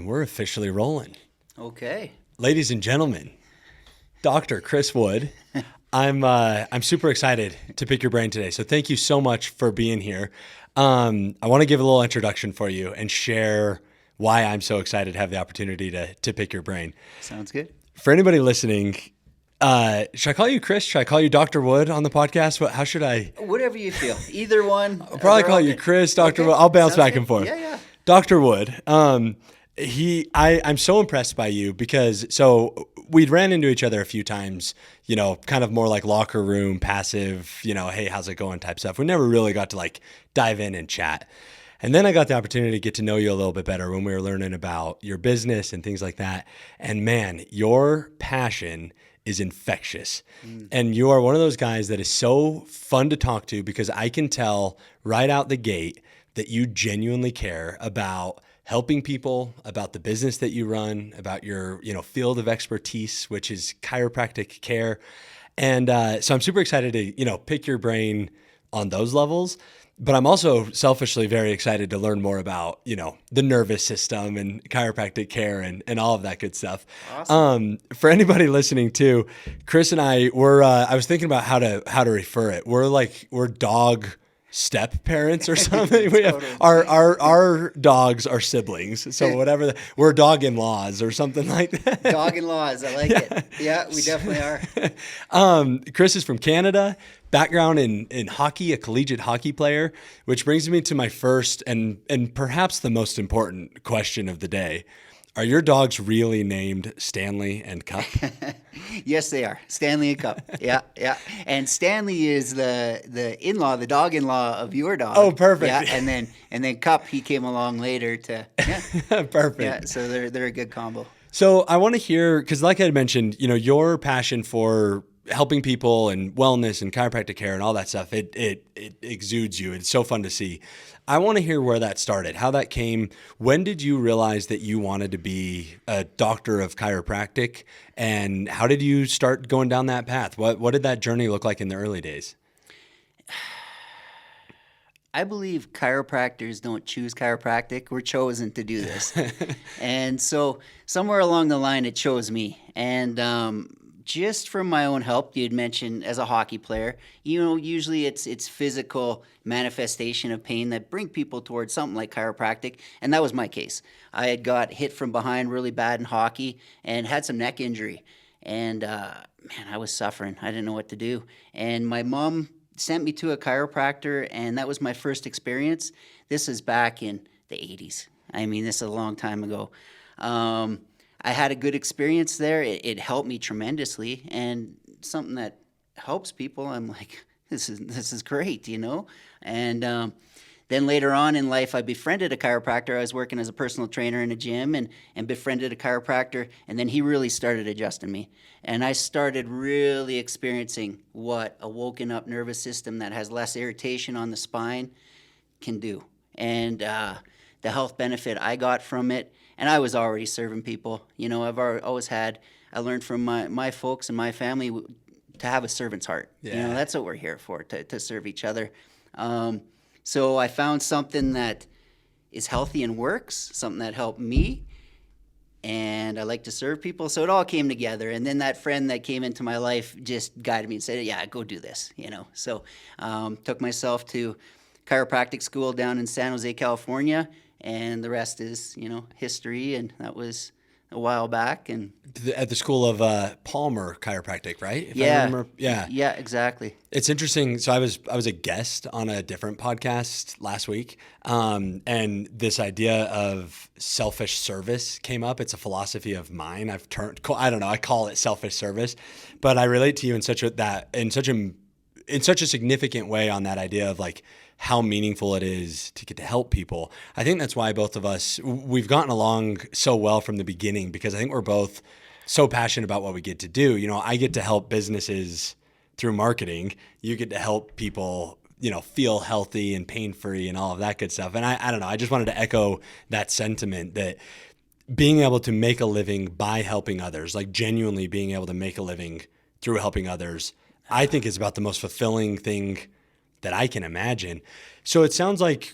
We're officially rolling. Okay. Ladies and gentlemen, Dr. Chris Wood. I'm super excited to pick your brain today. So thank you so much for being here. I want to give a little introduction for you and share why I'm so excited to have the opportunity to pick your brain. Sounds good. For anybody listening, should I call you Chris? Should I call you Dr. Wood on the podcast? How should I? Whatever you feel. Either one. I'll probably call you Chris, Dr. Wood. I'll bounce back and forth. Yeah. Dr. Wood. I'm so impressed by you because we'd ran into each other a few times, kind of more like locker room, passive, hey, how's it going type stuff. We never really got to like dive in and chat. And then I got the opportunity to get to know you a little bit better when we were learning about your business and things like that. And man, your passion is infectious. And you are one of those guys that is so fun to talk to because I can tell right out the gate that you genuinely care about helping people, about the business that you run, about your field of expertise, which is chiropractic care. And so I'm super excited to pick your brain on those levels. But I'm also selfishly very excited to learn more about the nervous system and chiropractic care and all of that good stuff. Awesome. For anybody listening too, Chris and I were I was thinking about how to refer it. We're dog step parents or something. We have our dogs are siblings. So whatever, we're dog-in-laws or something like that. Dog-in-laws, I like it. Yeah, we definitely are. Chris is from Canada, background in hockey, a collegiate hockey player, which brings me to my first and perhaps the most important question of the day. Are your dogs really named Stanley and Cup? Yes, they are. Stanley and Cup. Yeah. And Stanley is the in-law, the dog-in-law of your dog. Oh, perfect. Yeah, and then Cup, he came along later to. Yeah. Perfect. Yeah. So they're a good combo. So I want to hear, because like I had mentioned, your passion for helping people and wellness and chiropractic care and all that stuff, it exudes you. It's so fun to see. I want to hear where that started, how that came. When did you realize that you wanted to be a doctor of chiropractic, and how did you start going down that path? What did that journey look like in the early days? I believe chiropractors don't choose chiropractic. We're chosen to do this. And so somewhere along the line, it chose me. And just from my own help, you'd mentioned as a hockey player, usually it's physical manifestation of pain that bring people towards something like chiropractic. And that was my case. I had got hit from behind really bad in hockey and had some neck injury. And man, I was suffering. I didn't know what to do. And my mom sent me to a chiropractor, and that was my first experience. This is back in the 80s. I mean, this is a long time ago. I had a good experience there. It helped me tremendously, and something that helps people, I'm like, this is great, And then later on in life, I befriended a chiropractor. I was working as a personal trainer in a gym and befriended a chiropractor, and then he really started adjusting me. And I started really experiencing what a woken up nervous system that has less irritation on the spine can do. And the health benefit I got from it, and I was already serving people. I've always had, I learned from my folks and my family to have a servant's heart. Yeah. That's what we're here for, to serve each other. So I found something that is healthy and works, something that helped me, and I like to serve people. So it all came together. And then that friend that came into my life just guided me and said, yeah, go do this, So took myself to chiropractic school down in San Jose, California, and the rest is, history. And that was a while back. And at the school of Palmer Chiropractic, right? If yeah. I remember. Yeah, exactly. It's interesting. So I was a guest on a different podcast last week, and this idea of selfish service came up. It's a philosophy of mine. I call it selfish service, but I relate to you in such a significant way on that idea of like how meaningful it is to get to help people. I think that's why both of us, we've gotten along so well from the beginning, because I think we're both so passionate about what we get to do. I get to help businesses through marketing. You get to help people, feel healthy and pain-free and all of that good stuff. And I don't know, I just wanted to echo that sentiment that being able to make a living by helping others, like genuinely being able to make a living through helping others, I think is about the most fulfilling thing that I can imagine. So it sounds like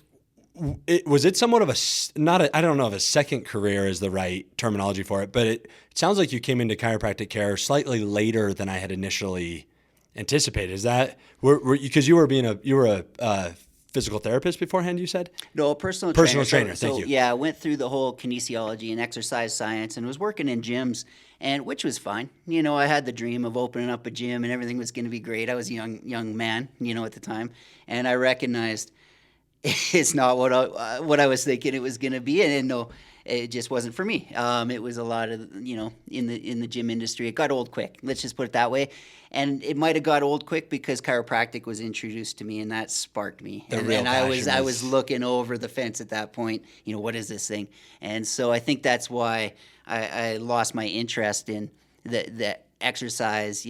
Was it somewhat of not a, I don't know if a second career is the right terminology for it, but it sounds like you came into chiropractic care slightly later than I had initially anticipated. Is that because you were a physical therapist beforehand, you said? No, personal Personal trainer. trainer, thank you. Yeah, I went through the whole kinesiology and exercise science and was working in gyms, and which was fine. I had the dream of opening up a gym and everything was going to be great. I was a young man, at the time, and I recognized it's not what I was thinking it was going to be, and no, it just wasn't for me. It was a lot of in the gym industry. It got old quick. Let's just put it that way. And it might have got old quick because chiropractic was introduced to me, and that sparked me. And I was looking over the fence at that point. What is this thing? And so I think that's why I lost my interest in the exercise.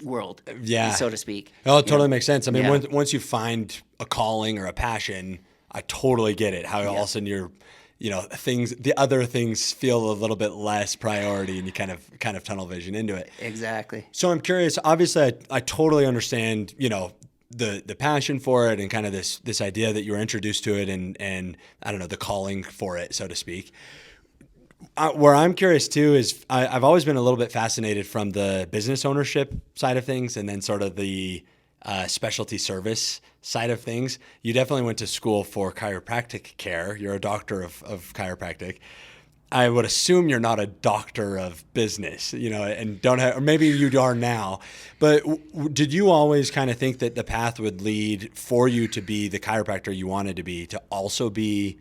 World, yeah, so to speak. Oh, it totally makes sense. I mean, Yeah. once you find a calling or a passion, I totally get it. How all of a sudden the other things feel a little bit less priority, and you kind of tunnel vision into it. Exactly. So I'm curious. Obviously, I totally understand. The passion for it, and kind of this idea that you were introduced to it, and I don't know, the calling for it, so to speak. Where I'm curious too is I've always been a little bit fascinated from the business ownership side of things, and then sort of the specialty service side of things. You definitely went to school for chiropractic care. You're a doctor of chiropractic. I would assume you're not a doctor of business, and don't have, or maybe you are now. But did you always kind of think that the path would lead for you to be the chiropractor you wanted to be, to also be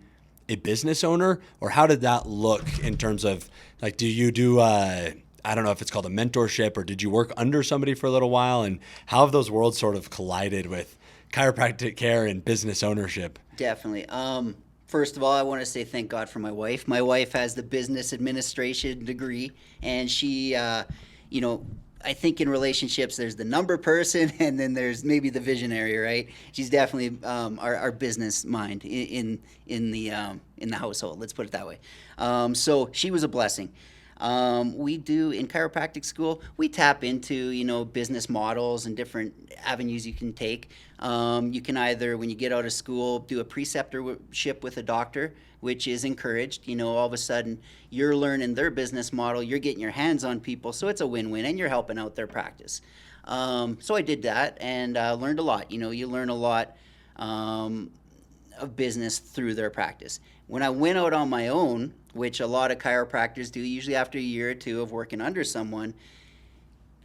a business owner? Or how did that look in terms of, like, do you do I don't know if it's called a mentorship, or did you work under somebody for a little while, and how have those worlds sort of collided with chiropractic care and business ownership? Definitely. First of all, I want to say thank God for my wife. My wife has the business administration degree, and she, I think in relationships, there's the number person, and then there's maybe the visionary, right? She's definitely our business mind in the household. Let's put it that way. So she was a blessing. We do in chiropractic school, we tap into, business models and different avenues you can take. You can either, when you get out of school, do a preceptorship with a doctor, which is encouraged. All of a sudden you're learning their business model, you're getting your hands on people, so it's a win-win, and you're helping out their practice. So I did that and learned a lot. You learn a lot of business through their practice. When I went out on my own, which a lot of chiropractors do, usually after a year or two of working under someone,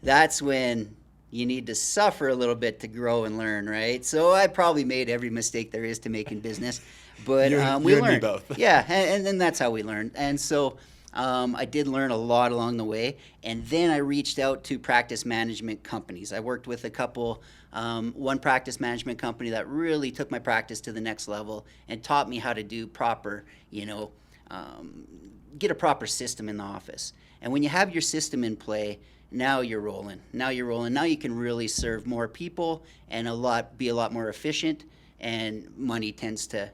that's when you need to suffer a little bit to grow and learn, right? So I probably made every mistake there is to make in business, but we learned. And me both. Yeah, and then that's how we learned. And so I did learn a lot along the way, and then I reached out to practice management companies. I worked with a couple, one practice management company that really took my practice to the next level and taught me how to do proper, get a proper system in the office. And when you have your system in play, now you're rolling. Now you can really serve more people and be a lot more efficient, and money tends to,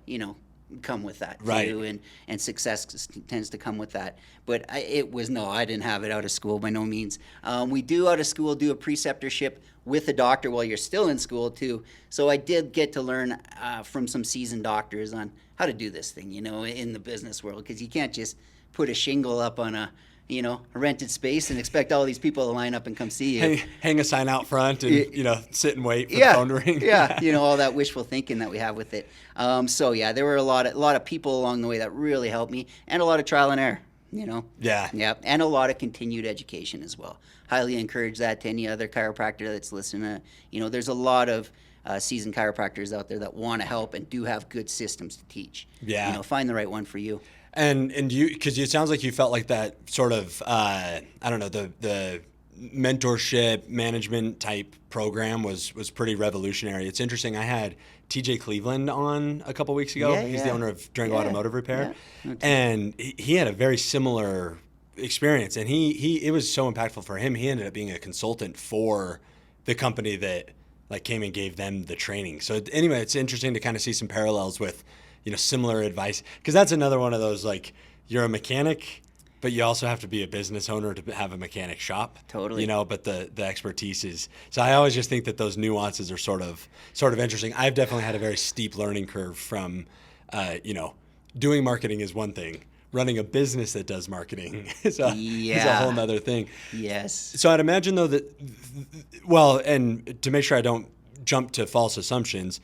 come with that Right. too, and success tends to come with that. But I didn't have it out of school by no means. We do out of school do a preceptorship with a doctor while you're still in school too. So I did get to learn from some seasoned doctors on how to do this thing, in the business world, because you can't just put a shingle up on a rented space and expect all these people to line up and come see you. Hang a sign out front and, sit and wait for Yeah, the phone to ring. yeah, all that wishful thinking that we have with it. So yeah, there were a lot of people along the way that really helped me, and a lot of trial and error. Yeah. And a lot of continued education as well. Highly encourage that to any other chiropractor that's listening. There's a lot of seasoned chiropractors out there that want to help and do have good systems to teach. Yeah. Find the right one for you. And you, because it sounds like you felt like that sort of, I don't know, the mentorship management type program was pretty revolutionary. It's interesting. I had TJ Cleveland on a couple weeks ago. He's the owner of Durango Automotive Repair. Yeah. And he had a very similar experience. And it was so impactful for him. He ended up being a consultant for the company that came and gave them the training. So anyway, it's interesting to kind of see some parallels with, similar advice. Because that's another one of those, you're a mechanic, But you also have to be a business owner to have a mechanic shop. Totally. You know, but the expertise is, so I always just think that those nuances are sort of interesting. I've definitely had a very steep learning curve from, you know, doing marketing is one thing. Running a business that does marketing is a whole Yeah. nother thing. Yes. So I'd imagine though that, well, and to make sure I don't jump to false assumptions,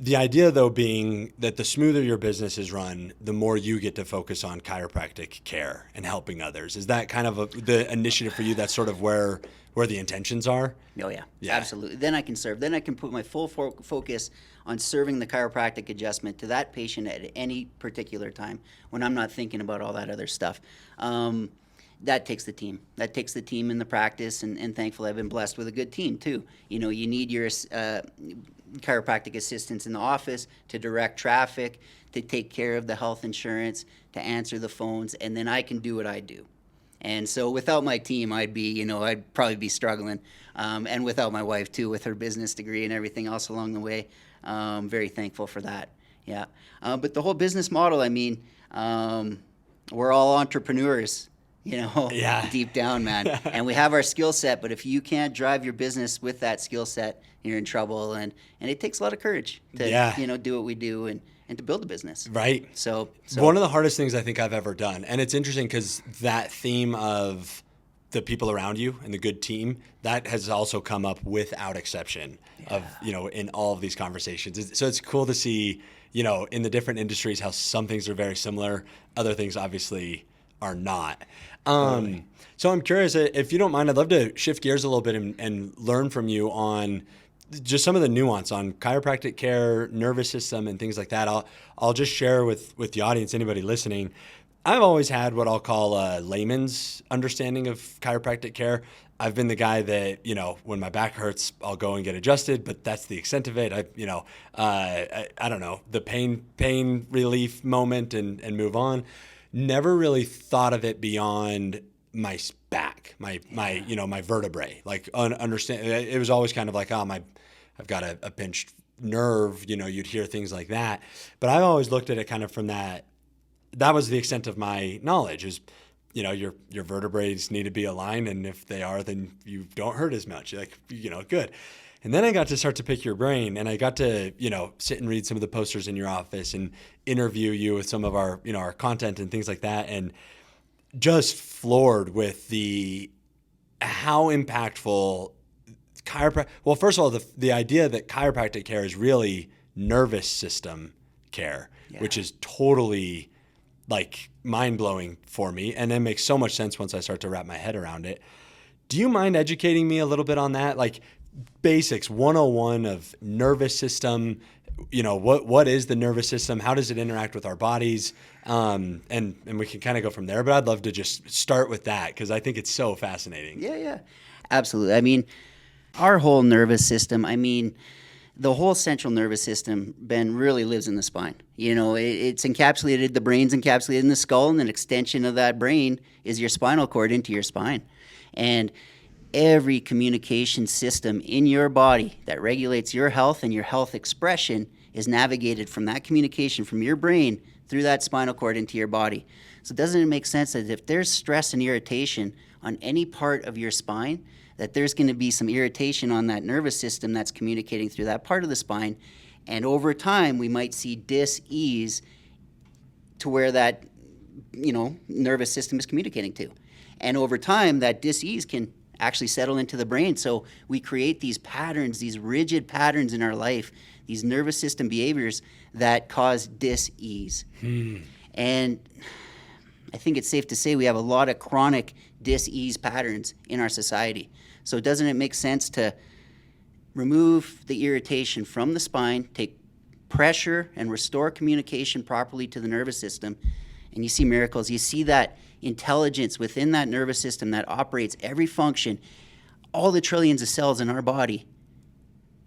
the idea, though, being that the smoother your business is run, the more you get to focus on chiropractic care and helping others. Is that kind of the initiative for you? That's sort of where the intentions are? Oh yeah, Yeah. absolutely. Then I can serve. Then I can put my full focus on serving the chiropractic adjustment to that patient at any particular time when I'm not thinking about all that other stuff. That takes the team. That takes the team in the practice, and thankfully I've been blessed with a good team too. You know, you need your chiropractic assistants in the office to direct traffic, to take care of the health insurance, to answer the phones, and then I can do what I do. And so without my team, I'd probably be struggling. And without my wife too, with her business degree and everything else along the way. Very thankful for that. Yeah. But the whole business model, I mean, we're all entrepreneurs, Yeah. deep down, man. And we have our skill set, but if you can't drive your business with that skill set, you're in trouble. And it takes a lot of courage to, Yeah. do what we do and to build a business. Right. So One of the hardest things I think I've ever done, and it's interesting because that theme of the people around you and the good team, that has also come up without exception of, in all of these conversations. So it's cool to see, in the different industries, how some things are very similar. Other things obviously are not. So I'm curious, if you don't mind, I'd love to shift gears a little bit and learn from you on just some of the nuance on chiropractic care, nervous system, and things like that. I'll just share with the audience, anybody listening. I've always had what I'll call a layman's understanding of chiropractic care. I've been the guy that, when my back hurts, I'll go and get adjusted, but that's the extent of it. I don't know, the pain relief moment and move on. Never really thought of it beyond my back, my vertebrae. Like understand, it was always kind of like, I've got a pinched nerve. You'd hear things like that, but I've always looked at it kind of from that. That was the extent of my knowledge. Is your vertebrae need to be aligned, and if they are, then you don't hurt as much. Like good. And then I got to start to pick your brain, and I got to sit and read some of the posters in your office and interview you with some of our our content and things like that, and just floored with how impactful chiropractic. Well, first of all, the idea that chiropractic care is really nervous system care, which is totally like mind-blowing for me, and it makes so much sense once I start to wrap my head around it. Do you mind educating me a little bit on that? Like basics 101 of nervous system, what is the nervous system? How does it interact with our bodies? And we can kind of go from there, but I'd love to just start with that because I think it's so fascinating. Yeah, absolutely. I mean, our whole nervous system, the whole central nervous system, Ben, really lives in the spine. It's encapsulated, the brain's encapsulated in the skull, and an extension of that brain is your spinal cord into your spine. And every communication system in your body that regulates your health and your health expression is navigated from that communication from your brain through that spinal cord into your body. So doesn't it make sense that if there's stress and irritation on any part of your spine, that there's going to be some irritation on that nervous system that's communicating through that part of the spine, and over time we might see dis-ease to where that nervous system is communicating to, and over time that dis-ease can actually settle into the brain. So we create these patterns, these rigid patterns in our life, these nervous system behaviors that cause dis-ease. And I think it's safe to say we have a lot of chronic dis-ease patterns in our society. So doesn't it make sense to remove the irritation from the spine, take pressure and restore communication properly to the nervous system, and you see miracles. You see that intelligence within that nervous system that operates every function. All the trillions of cells in our body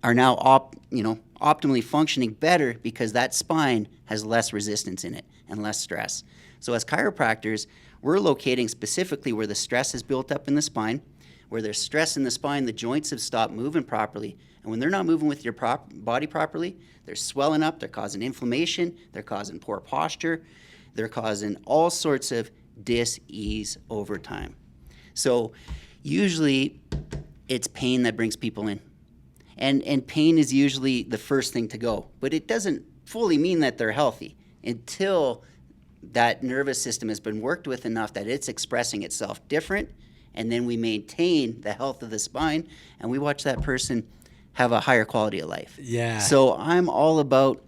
are now optimally functioning better because that spine has less resistance in it and less stress. So as chiropractors, we're locating specifically where the stress is built up in the spine. Where there's stress in the spine, the joints have stopped moving properly. And when they're not moving with your body properly, they're swelling up, they're causing inflammation, they're causing poor posture, they're causing all sorts of dis-ease over time. So usually it's pain that brings people in. And pain is usually the first thing to go. But it doesn't fully mean that they're healthy until that nervous system has been worked with enough that it's expressing itself different. And then we maintain the health of the spine and we watch that person have a higher quality of life. Yeah. So I'm all about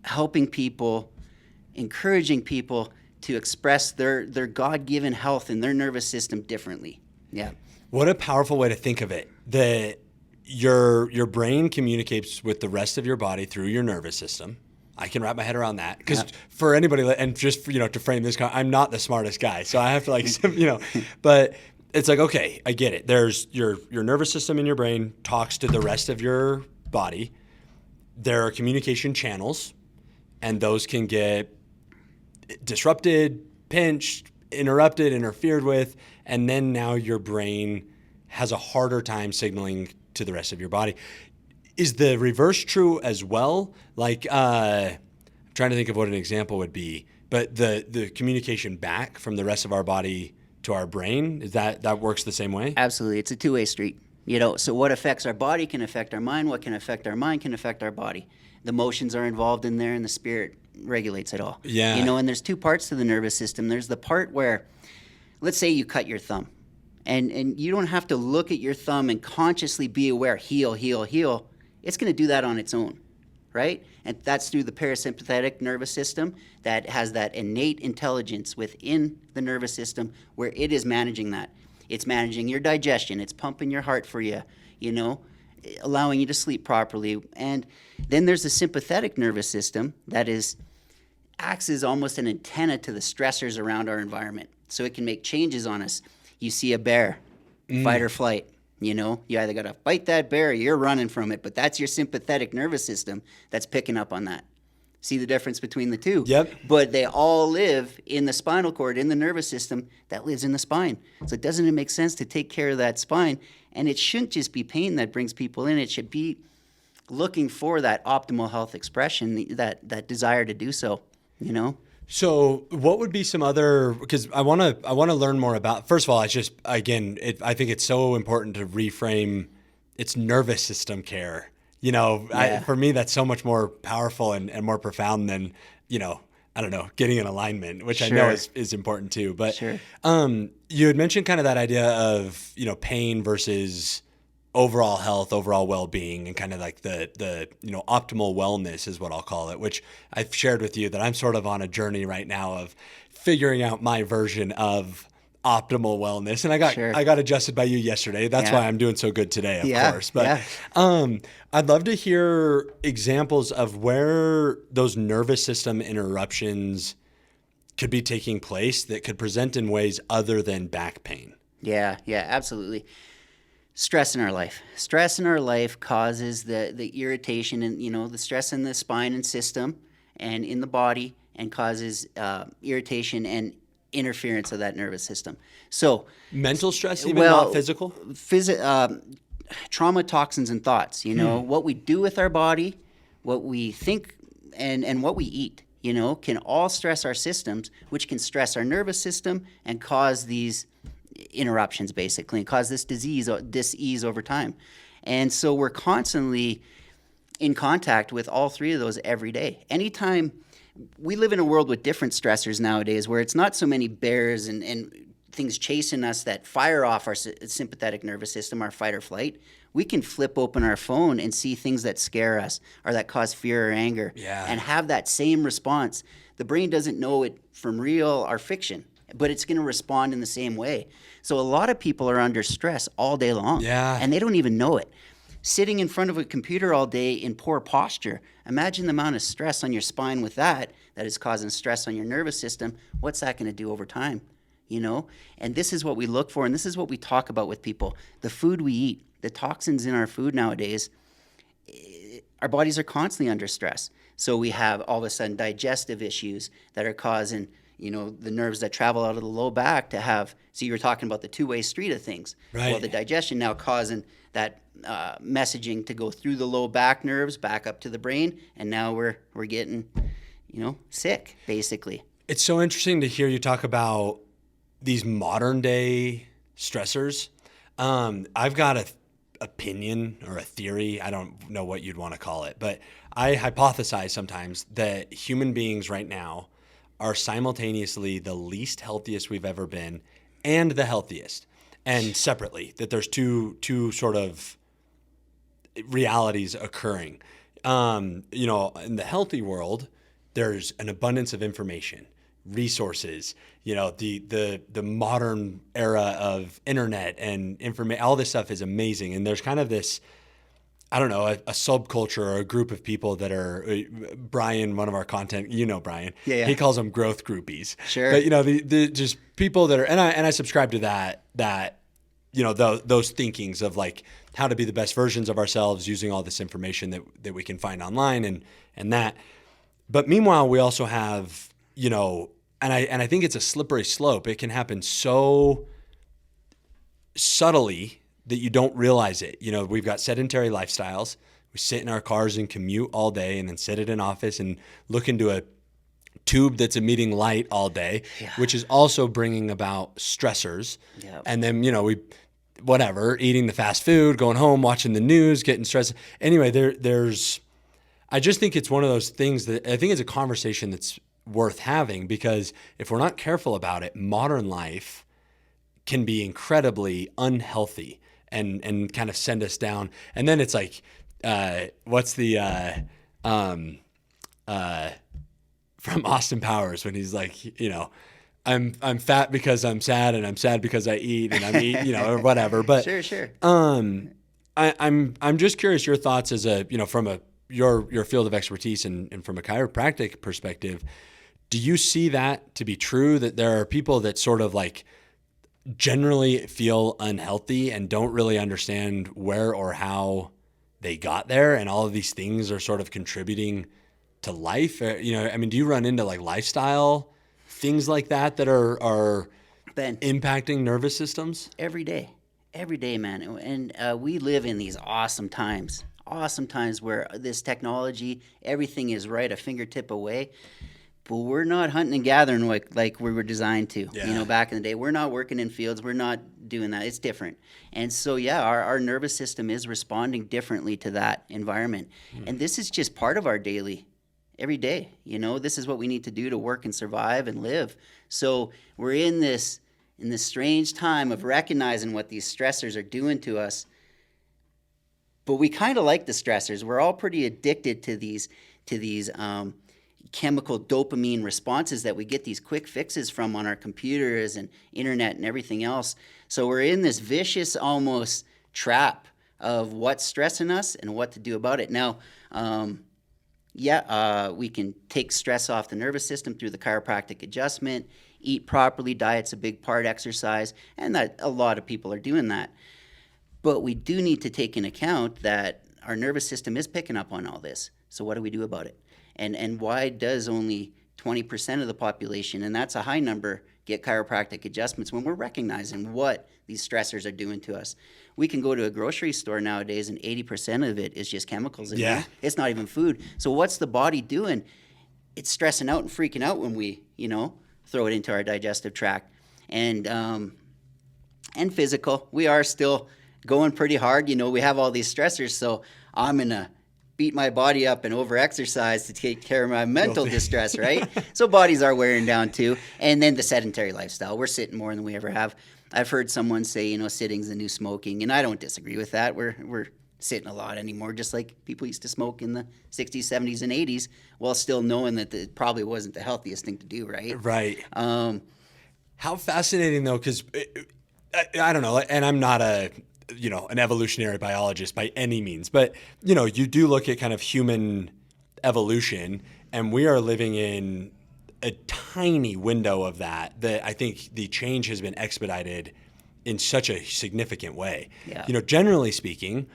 helping people, encouraging people to express their God-given health in their nervous system differently. Yeah. What a powerful way to think of it. That your brain communicates with the rest of your body through your nervous system. I can wrap my head around that because for anybody, and just for, to frame this, I'm not the smartest guy, so I have to but it's like, okay, I get it. There's your nervous system in your brain talks to the rest of your body. There are communication channels, and those can get disrupted, pinched, interrupted, interfered with, and then now your brain has a harder time signaling to the rest of your body. Is the reverse true as well? Like, I'm trying to think of what an example would be, but the communication back from the rest of our body to our brain, is that works the same way? Absolutely. It's a two-way street. So what affects our body can affect our mind. What can affect our mind can affect our body. The emotions are involved in there and the spirit regulates it all. Yeah. And there's two parts to the nervous system. There's the part where, let's say you cut your thumb and you don't have to look at your thumb and consciously be aware, heal, heal, heal. It's going to do that on its own, right? And that's through the parasympathetic nervous system that has that innate intelligence within the nervous system where it is managing that. It's managing your digestion. It's pumping your heart for you, allowing you to sleep properly. And then there's the sympathetic nervous system that acts as almost an antenna to the stressors around our environment. So it can make changes on us. You see a bear, fight or flight. You either got to fight that bear or you're running from it, but that's your sympathetic nervous system that's picking up on that. See the difference between the two? Yep. But they all live in the spinal cord, in the nervous system that lives in the spine. So doesn't it make sense to take care of that spine? And it shouldn't just be pain that brings people in. It should be looking for that optimal health expression, that desire to do so, So what would be some other, because I want to learn more about, first of all, I think it's so important to reframe it's nervous system care. For me, that's so much more powerful and more profound than, I don't know, getting in alignment, which I know is important too. But you had mentioned kind of that idea of, pain versus overall health, overall well-being, and kind of like the optimal wellness is what I'll call it, which I've shared with you that I'm sort of on a journey right now of figuring out my version of optimal wellness. And I got adjusted by you yesterday. That's why I'm doing so good today, of course. But I'd love to hear examples of where those nervous system interruptions could be taking place that could present in ways other than back pain. Yeah, absolutely. Stress in our life causes the irritation and the stress in the spine and system and in the body and causes irritation and interference of that nervous system. So mental stress, even not physical? Trauma, toxins, and thoughts, what we do with our body, what we think and what we eat, can all stress our systems, which can stress our nervous system and cause these interruptions basically and cause this dis-ease over time. And so we're constantly in contact with all three of those every day. Anytime we live in a world with different stressors nowadays where it's not so many bears and things chasing us that fire off our sympathetic nervous system, our fight or flight, we can flip open our phone and see things that scare us or that cause fear or anger and have that same response. The brain doesn't know it from real or fiction, but it's going to respond in the same way. So a lot of people are under stress all day long, and they don't even know it. Sitting in front of a computer all day in poor posture, imagine the amount of stress on your spine with that is causing stress on your nervous system. What's that going to do over time? And this is what we look for, and this is what we talk about with people. The food we eat, the toxins in our food nowadays, our bodies are constantly under stress. So we have all of a sudden digestive issues that are causing the nerves that travel out of the low back to have, so you were talking about the two-way street of things. Right. Well, the digestion now causing that messaging to go through the low back nerves back up to the brain, and now we're getting, sick, basically. It's so interesting to hear you talk about these modern day stressors. I've got a opinion or a theory. I don't know what you'd want to call it, but I hypothesize sometimes that human beings right now are simultaneously the least healthiest we've ever been and the healthiest, and separately, that there's two sort of realities occurring. In the healthy world, there's an abundance of information, resources, the modern era of internet and information, all this stuff is amazing. And there's kind of this, I don't know, a subculture or a group of people that are Brian, one of our content, Brian, Yeah. he calls them growth groupies. Sure. But the just people that are, and I subscribe to that, those thinkings of like how to be the best versions of ourselves using all this information that we can find online and that. But meanwhile, we also have, and I think it's a slippery slope. It can happen so subtly that you don't realize it. We've got sedentary lifestyles. We sit in our cars and commute all day and then sit at an office and look into a tube that's emitting light all day, which is also bringing about stressors. Yeah. And then, eating the fast food, going home, watching the news, getting stressed. Anyway, I just think it's one of those things that I think it's a conversation that's worth having, because if we're not careful about it, modern life can be incredibly unhealthy and kind of send us down. And then it's like, what's the from Austin Powers when he's like, I'm fat because I'm sad, and I'm sad because I eat, and I'm eat, or whatever. But Sure. I'm just curious your thoughts as from your field of expertise and from a chiropractic perspective. Do you see that to be true, that there are people that sort of like generally feel unhealthy and don't really understand where or how they got there, and all of these things are sort of contributing to life? Do you run into like lifestyle things like that are Ben, impacting nervous systems? every day, man. And we live in these awesome times where this technology, everything is right a fingertip away. But we're not hunting and gathering like we were designed to. Yeah. Back in the day, we're not working in fields. We're not doing that. It's different. And so, our nervous system is responding differently to that environment. And this is just part of our daily, every day. This is what we need to do to work and survive and live. So we're in this strange time of recognizing what these stressors are doing to us. But we kind of like the stressors. We're all pretty addicted to these chemical dopamine responses that we get these quick fixes from on our computers and internet and everything else. So we're in this vicious almost trap of what's stressing us and what to do about it. Now, we can take stress off the nervous system through the chiropractic adjustment, eat properly, diet's a big part, exercise, and that a lot of people are doing that. But we do need to take into account that our nervous system is picking up on all this. So what do we do about it? And why does only 20% of the population, and that's a high number, get chiropractic adjustments when we're recognizing what these stressors are doing to us? We can go to a grocery store nowadays and 80% of it is just chemicals in there. It's not even food. So what's the body doing? It's stressing out and freaking out when we, throw it into our digestive tract. And physical, we are still going pretty hard. We have all these stressors, so I'm going to beat my body up and over-exercise to take care of my mental distress, right? So bodies are wearing down too. And then the sedentary lifestyle. We're sitting more than we ever have. I've heard someone say, sitting's the new smoking, and I don't disagree with that. We're sitting a lot anymore, just like people used to smoke in the 60s, 70s, and 80s, while still knowing that it probably wasn't the healthiest thing to do, right? Right. How fascinating, though, because I don't know, and I'm not an evolutionary biologist by any means, but you do look at kind of human evolution, and we are living in a tiny window of that I think the change has been expedited in such a significant way. Yeah. Generally speaking,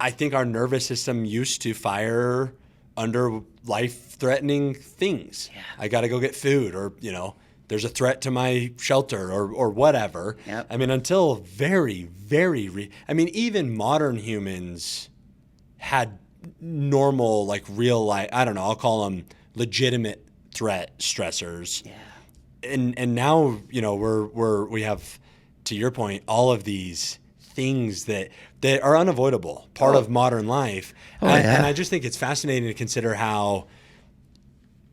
I think our nervous system used to fire under life-threatening things. Yeah. I got to go get food, or there's a threat to my shelter or whatever. Yep. Until very, very, even modern humans had normal, like real life, I don't know, I'll call them legitimate threat stressors. Yeah. and now, we have, to your point, all of these things that are unavoidable, part of modern life. And I just think it's fascinating to consider how,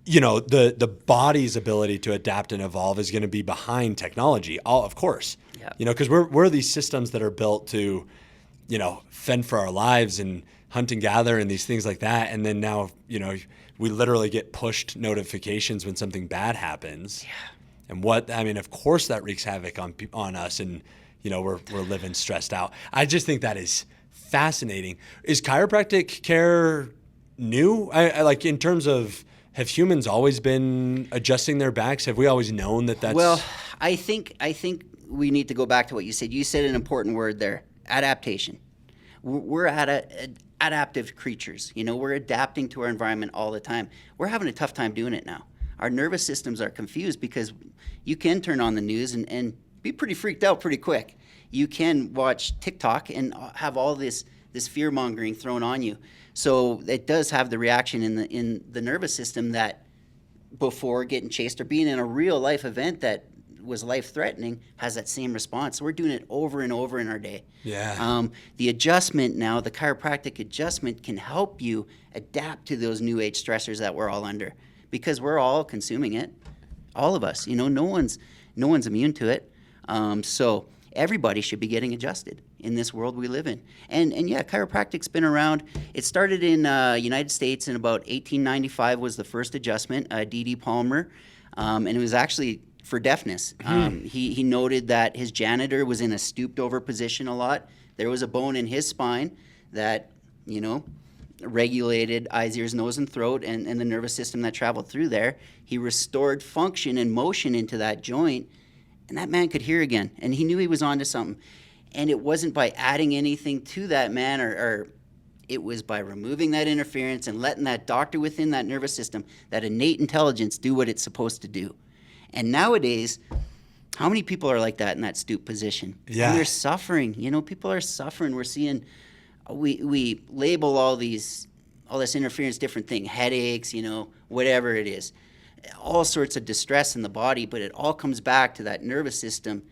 the body's ability to adapt and evolve is going to be behind technology, of course. Yeah. Because we're these systems that are built to, fend for our lives and hunt and gather and these things like that. And then now, we literally get pushed notifications when something bad happens. Yeah. And of course that wreaks havoc on us, and, we're living stressed out. I just think that is fascinating. Is chiropractic care new? I like, in terms of, have humans always been adjusting their backs? Have we always known that's... Well, I think we need to go back to what you said. You said an important word there, adaptation. We're adaptive creatures. We're adapting to our environment all the time. We're having a tough time doing it now. Our nervous systems are confused because you can turn on the news and be pretty freaked out pretty quick. You can watch TikTok and have all this fear-mongering thrown on you. So it does have the reaction in the nervous system that before getting chased or being in a real life event that was life-threatening has that same response. So we're doing it over and over in our day. Yeah. The adjustment now, the chiropractic adjustment can help you adapt to those new age stressors that we're all under, because we're all consuming it. All of us, no one's immune to it. So everybody should be getting adjusted in this world we live in. And yeah, chiropractic's been around. It started in United States in about 1895 was the first adjustment, D.D. Palmer, and it was actually for deafness. He noted that his janitor was in a stooped over position a lot. There was a bone in his spine that, regulated eyes, ears, nose, and throat, and the nervous system that traveled through there. He restored function and motion into that joint, and that man could hear again, and he knew he was onto something. And it wasn't by adding anything to that man, or it was by removing that interference and letting that doctor within that nervous system, that innate intelligence, do what it's supposed to do. And nowadays, how many people are like that in that stoop position? Yeah. And they're suffering. People are suffering. We're seeing, we label all this interference, different thing, headaches, whatever it is, all sorts of distress in the body, but it all comes back to that nervous system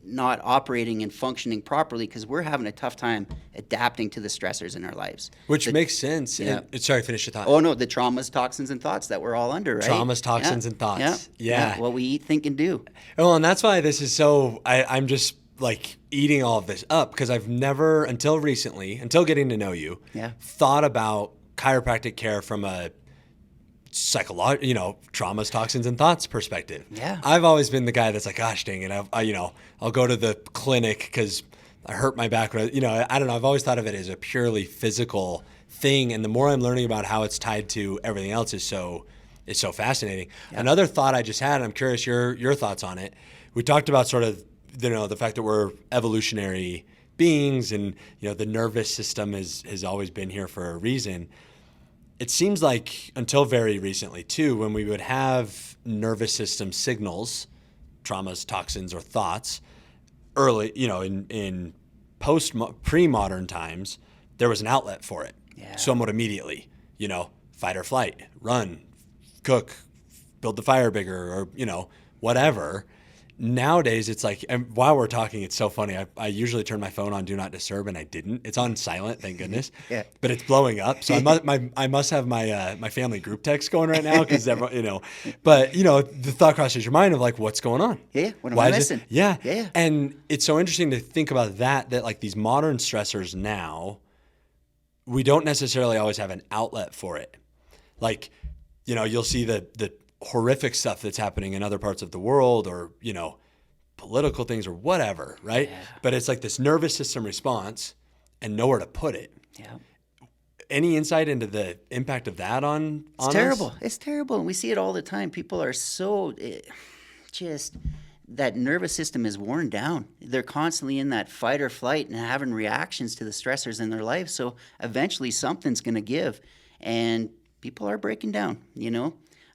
not operating and functioning properly because we're having a tough time adapting to the stressors in our lives. Which makes sense. Yeah. Sorry, finish your thought. Oh, no, the traumas, toxins, and thoughts that we're all under, right? Traumas, toxins, and thoughts. Yeah. What we eat, think, and do. Well, and that's why this is so, I'm just like eating all of this up, because I've never, until recently, until getting to know you, thought about chiropractic care from a psychological, traumas, toxins, and thoughts perspective. Yeah. I've always been the guy that's like, gosh dang it, I'll go to the clinic because I hurt my back. I don't know. I've always thought of it as a purely physical thing. And the more I'm learning about how it's tied to everything else is so fascinating. Yeah. Another thought I just had, I'm curious your thoughts on it. We talked about sort of, the fact that we're evolutionary beings, and, the nervous system has always been here for a reason. It seems like until very recently too, when we would have nervous system signals, traumas, toxins, or thoughts early, in pre-modern times, there was an outlet for it somewhat immediately, fight or flight, run, cook, build the fire bigger, or, whatever. Nowadays, it's like, and while we're talking, it's so funny. I usually turn my phone on Do Not Disturb, and I didn't. It's on silent, thank goodness. Yeah. But it's blowing up, so I must have my family group text going right now, because everyone, But the thought crosses your mind of like, what's going on? Yeah. What am I missing? Yeah. And it's so interesting to think about that like these modern stressors now, we don't necessarily always have an outlet for it. Like, you'll see the horrific stuff that's happening in other parts of the world, or, political things or whatever, right? Yeah. But it's like this nervous system response and nowhere to put it. Yeah. Any insight into the impact of that on It's terrible. Us? It's terrible. And we see it all the time. People are so that nervous system is worn down. They're constantly in that fight or flight and having reactions to the stressors in their life. So eventually something's going to give, and people are breaking down,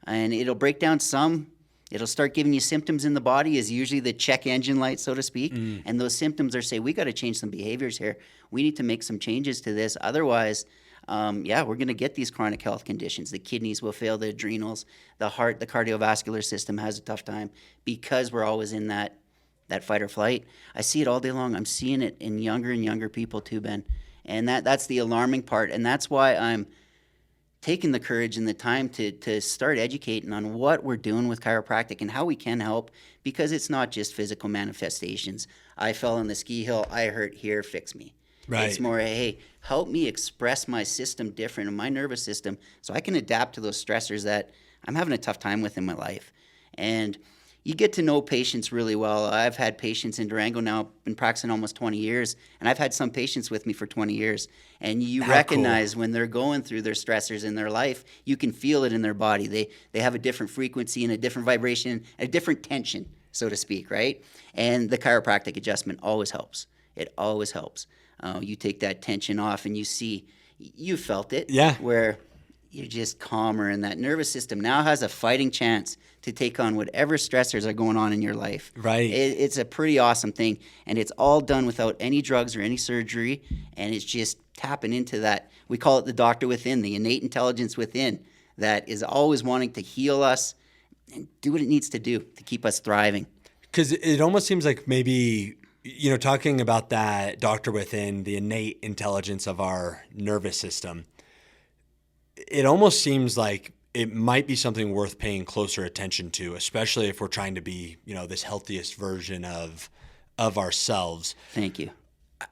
and it'll break down some. It'll start giving you symptoms in the body, is usually the check engine light, so to speak. And those symptoms are we got to change some behaviors here. We need to make some changes to this. Otherwise, we're going to get these chronic health conditions. The kidneys will fail, the adrenals, the heart, the cardiovascular system has a tough time because we're always in that fight or flight. I see it all day long. I'm seeing it in younger and younger people too, Ben. And that's the alarming part. And that's why I'm taking the courage and the time to start educating on what we're doing with chiropractic and how we can help, because it's not just physical manifestations. I fell on the ski hill, I hurt here, fix me. Right. It's more, hey, help me express my system different and my nervous system so I can adapt to those stressors that I'm having a tough time with in my life. And you get to know patients really well. I've had patients in Durango now, been practicing almost 20 years, and I've had some patients with me for 20 years. And you recognize when they're going through their stressors in their life, you can feel it in their body. They have a different frequency and a different vibration, a different tension, so to speak, right? And the chiropractic adjustment always helps. It always helps. You take that tension off and you felt it. Yeah. Where you're just calmer, and that nervous system now has a fighting chance to take on whatever stressors are going on in your life. Right. It's a pretty awesome thing, and it's all done without any drugs or any surgery, and it's just tapping into that. We call it the doctor within, the innate intelligence within that is always wanting to heal us and do what it needs to do to keep us thriving. Because it almost seems like maybe, talking about that doctor within, the innate intelligence of our nervous system, it almost seems like it might be something worth paying closer attention to, especially if we're trying to be, this healthiest version of ourselves. Thank you.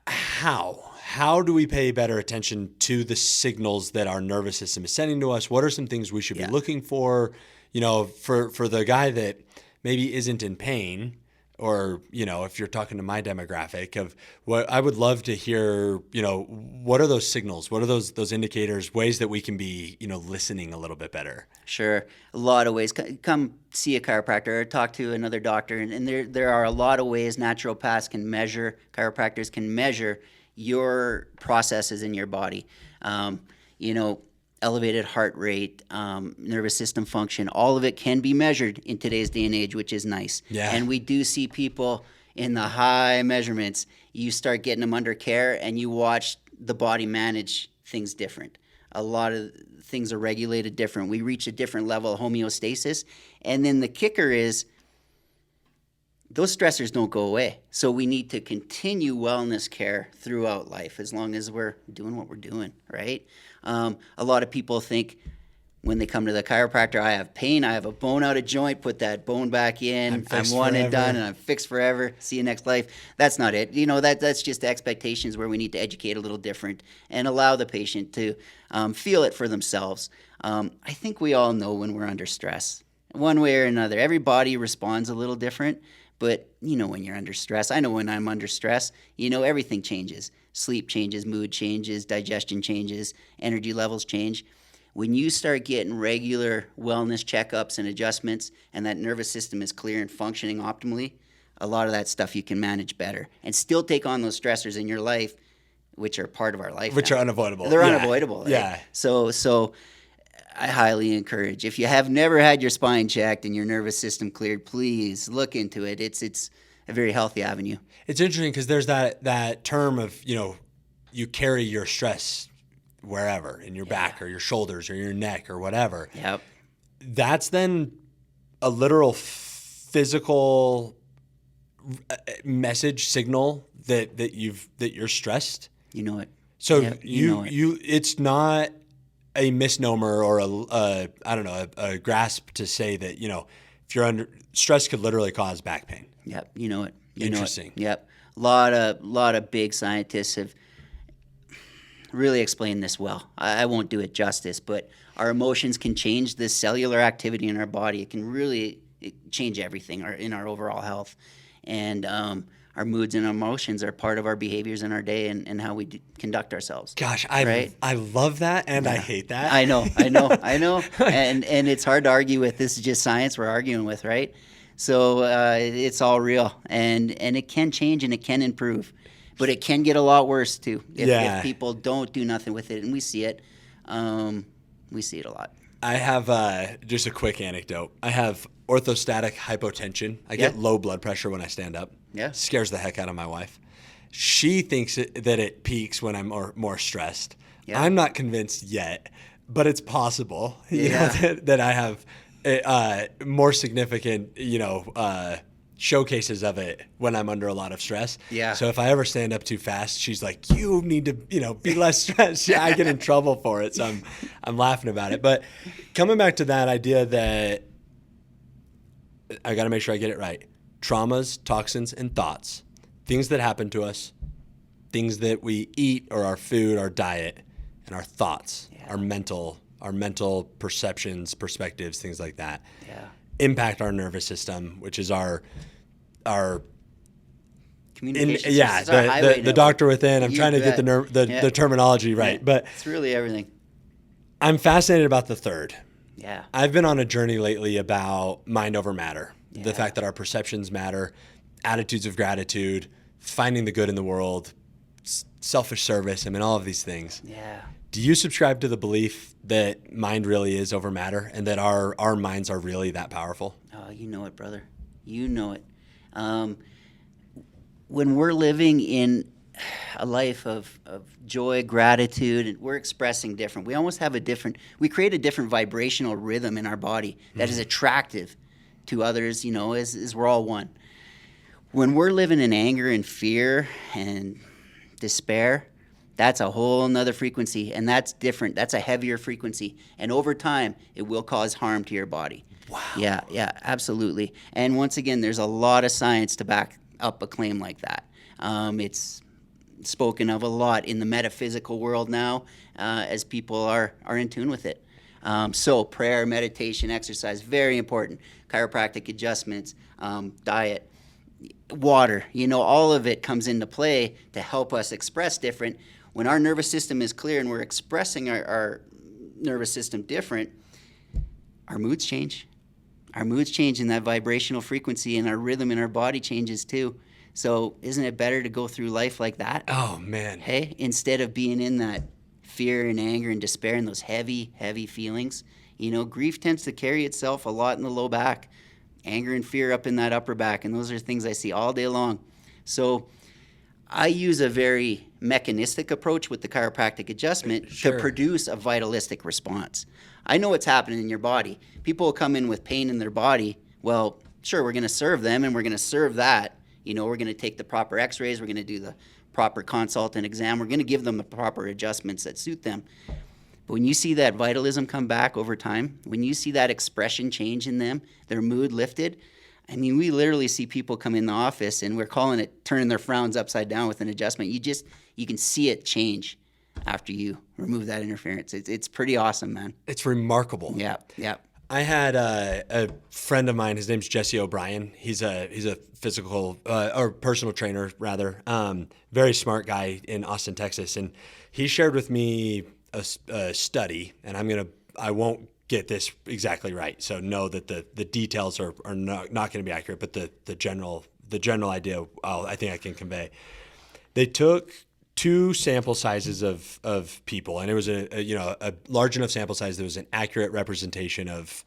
How do we pay better attention to the signals that our nervous system is sending to us? What are some things we should be looking for? For the guy that maybe isn't in pain, or, if you're talking to my demographic of what I would love to hear, what are those signals? What are those indicators, ways that we can be, listening a little bit better? Sure. A lot of ways. Come see a chiropractor or talk to another doctor. And there are a lot of ways naturopaths can measure, chiropractors can measure your processes in your body. Elevated heart rate, nervous system function, all of it can be measured in today's day and age, which is nice. Yeah. And we do see people in the high measurements. You start getting them under care and you watch the body manage things different. A lot of things are regulated different. We reach a different level of homeostasis. And then the kicker is those stressors don't go away. So we need to continue wellness care throughout life as long as we're doing what we're doing, right? A lot of people think when they come to the chiropractor, I have pain, I have a bone out of joint, put that bone back in, I'm one and done, and I'm fixed forever, see you next life. That's not it. That's just the expectations where we need to educate a little different and allow the patient to feel it for themselves. I think we all know when we're under stress, one way or another. Every body responds a little different. But when you're under stress, I know when I'm under stress, everything changes. Sleep changes, mood changes, digestion changes, energy levels change. When you start getting regular wellness checkups and adjustments and that nervous system is clear and functioning optimally, a lot of that stuff you can manage better and still take on those stressors in your life, which are part of our life. Which now. are unavoidable. They're unavoidable. Right? Yeah. So I highly encourage, if you have never had your spine checked and your nervous system cleared, please look into it. It's a very healthy avenue. It's interesting because there's that term of, you carry your stress wherever, in your back or your shoulders or your neck or whatever. Yep. That's then a literal physical message signal that you're stressed. You know it. So yep, it's not a misnomer or a grasp to say that, if you're under stress could literally cause back pain. Yep. You know it. Interesting. Yep. A lot of big scientists have really explained this well. I won't do it justice, but our emotions can change the cellular activity in our body. It can really change everything in our overall health. And our moods and emotions are part of our behaviors in our day and how we conduct ourselves. Gosh, I love that, and I hate that. I know. and it's hard to argue with. This is just science we're arguing with, right? So it's all real, and it can change and it can improve, but it can get a lot worse too if people don't do nothing with it, and we see it. We see it a lot. I have just a quick anecdote. I have orthostatic hypotension. I get low blood pressure when I stand up. Yeah. Scares the heck out of my wife. She thinks that it peaks when I'm more stressed. Yeah. I'm not convinced yet, but it's possible, Yeah. that I have more significant, showcases of it when I'm under a lot of stress. Yeah. So if I ever stand up too fast, she's like, you need to, be less stressed. Yeah, I get in trouble for it. So I'm laughing about it. But coming back to that idea that I got to make sure I get it right. Traumas, toxins, and thoughts, things that happen to us, things that we eat or our food, our diet, and our thoughts, Yeah. our mental perceptions, perspectives, things like that, Yeah. impact our nervous system, which is our Communication. the doctor within. I'm trying to get the terminology right, Yeah. but It's really everything. I'm fascinated about the third. Yeah. I've been on a journey lately about mind over matter, Yeah. the fact that our perceptions matter, attitudes of gratitude, finding the good in the world, selfish service. I mean, all of these things. Yeah. Do you subscribe to the belief that mind really is over matter and that our minds are really that powerful? Oh, you know it, brother. You know it. When we're living in a life of joy, gratitude, and we're expressing different, we create a different vibrational rhythm in our body that is attractive to others, as we're all one. When we're living in anger and fear and despair, that's a whole nother frequency, and that's different. That's a heavier frequency, and over time, it will cause harm to your body. Wow. Yeah, absolutely. And once again, there's a lot of science to back up a claim like that. It's spoken of a lot in the metaphysical world now, as people are in tune with it. So prayer, meditation, exercise, very important. Chiropractic adjustments, diet, water, all of it comes into play to help us express different. When our nervous system is clear and we're expressing our nervous system different, our moods change. Our moods change in that vibrational frequency, and our rhythm in our body changes too. So isn't it better to go through life like that? Oh, man. Hey, instead of being in that fear and anger and despair and those heavy, heavy feelings. Grief tends to carry itself a lot in the low back, anger and fear up in that upper back, and those are things I see all day long. So I use a very mechanistic approach with the chiropractic adjustment to produce a vitalistic response. I know what's happening in your body. People will come in with pain in their body. Well, sure, we're going to serve them, and we're going to serve that. We're going to take the proper x-rays. We're going to do the proper consult and exam. We're going to give them the proper adjustments that suit them. But when you see that vitalism come back over time, when you see that expression change in them, their mood lifted, I mean, we literally see people come in the office, and we're calling it turning their frowns upside down with an adjustment. You can see it change after you remove that interference. It's pretty awesome, man. It's remarkable. Yeah. I had a friend of mine. His name's Jesse O'Brien. He's a physical or personal trainer, rather. Very smart guy in Austin, Texas, and he shared with me a study. And I won't get this exactly right, so know that the details are not going to be accurate, but the general idea I think I can convey. They took two sample sizes of people, and it was a large enough sample size that was an accurate representation of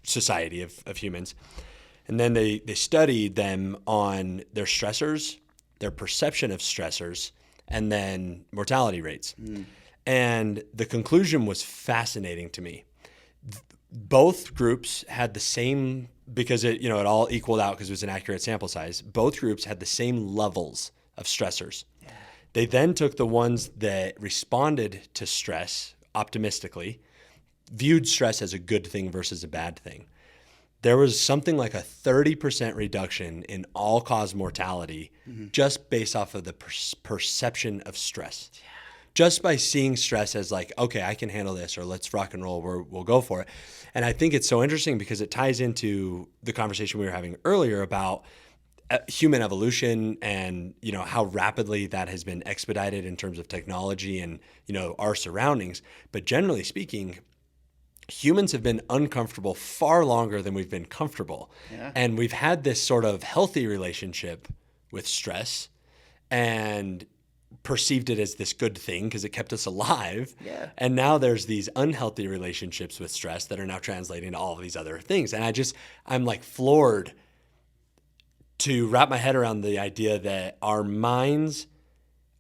society, of humans. And then they studied them on their stressors, their perception of stressors, and then mortality rates. And the conclusion was fascinating to me. Both groups had the same, because it all equaled out because it was an accurate sample size. Both groups had the same levels of stressors. Yeah. They then took the ones that responded to stress optimistically, viewed stress as a good thing versus a bad thing. There was something like a 30% reduction in all-cause mortality just based off of the perception of stress. Yeah. Just by seeing stress as like, okay, I can handle this, or let's rock and roll, we'll go for it. And I think it's so interesting because it ties into the conversation we were having earlier about human evolution and, how rapidly that has been expedited in terms of technology and, our surroundings. But generally speaking, humans have been uncomfortable far longer than we've been comfortable. Yeah. And we've had this sort of healthy relationship with stress and perceived it as this good thing because it kept us alive. Yeah. And now there's these unhealthy relationships with stress that are now translating to all of these other things. And I'm like floored to wrap my head around the idea that our minds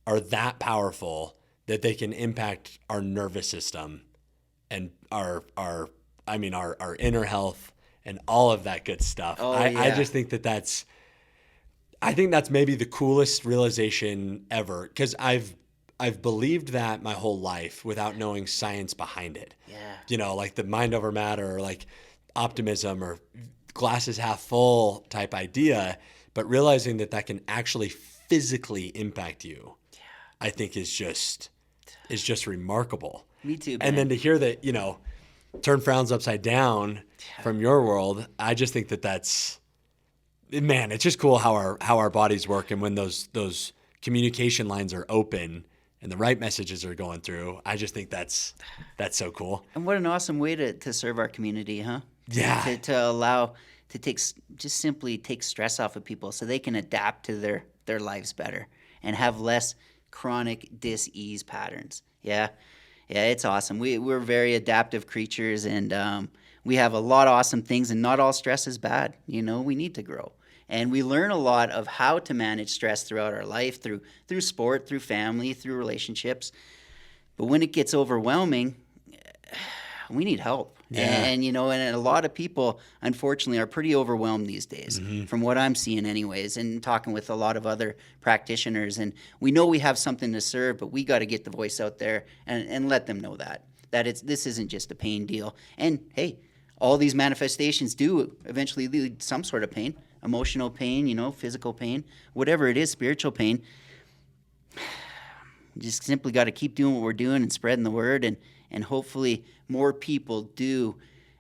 are that powerful that they can impact our nervous system and our inner health and all of that good stuff. Oh, I just think I think that's maybe the coolest realization ever, because I've believed that my whole life without knowing science behind it. Yeah. Like the mind over matter, or like optimism, or glasses half full type idea, but realizing that can actually physically impact you, I think is just remarkable. Me too, man. And then to hear that, turn frowns upside down from your world, I just think that's, man, it's just cool how our bodies work, and when those communication lines are open and the right messages are going through, I just think that's so cool. And what an awesome way to serve our community, huh? Yeah. To allow to simply take stress off of people so they can adapt to their lives better and have less chronic dis-ease patterns. Yeah, it's awesome. We're very adaptive creatures, and we have a lot of awesome things, and not all stress is bad. We need to grow. And we learn a lot of how to manage stress throughout our life, through sport, through family, through relationships. But when it gets overwhelming, we need help. Yeah. And a lot of people, unfortunately, are pretty overwhelmed these days, from what I'm seeing anyways, and talking with a lot of other practitioners. And we know we have something to serve, but we got to get the voice out there and let them know that this isn't just a pain deal. And hey, all these manifestations do eventually lead to some sort of pain, emotional pain, physical pain, whatever it is, spiritual pain. Just simply got to keep doing what we're doing and spreading the word, and hopefully more people do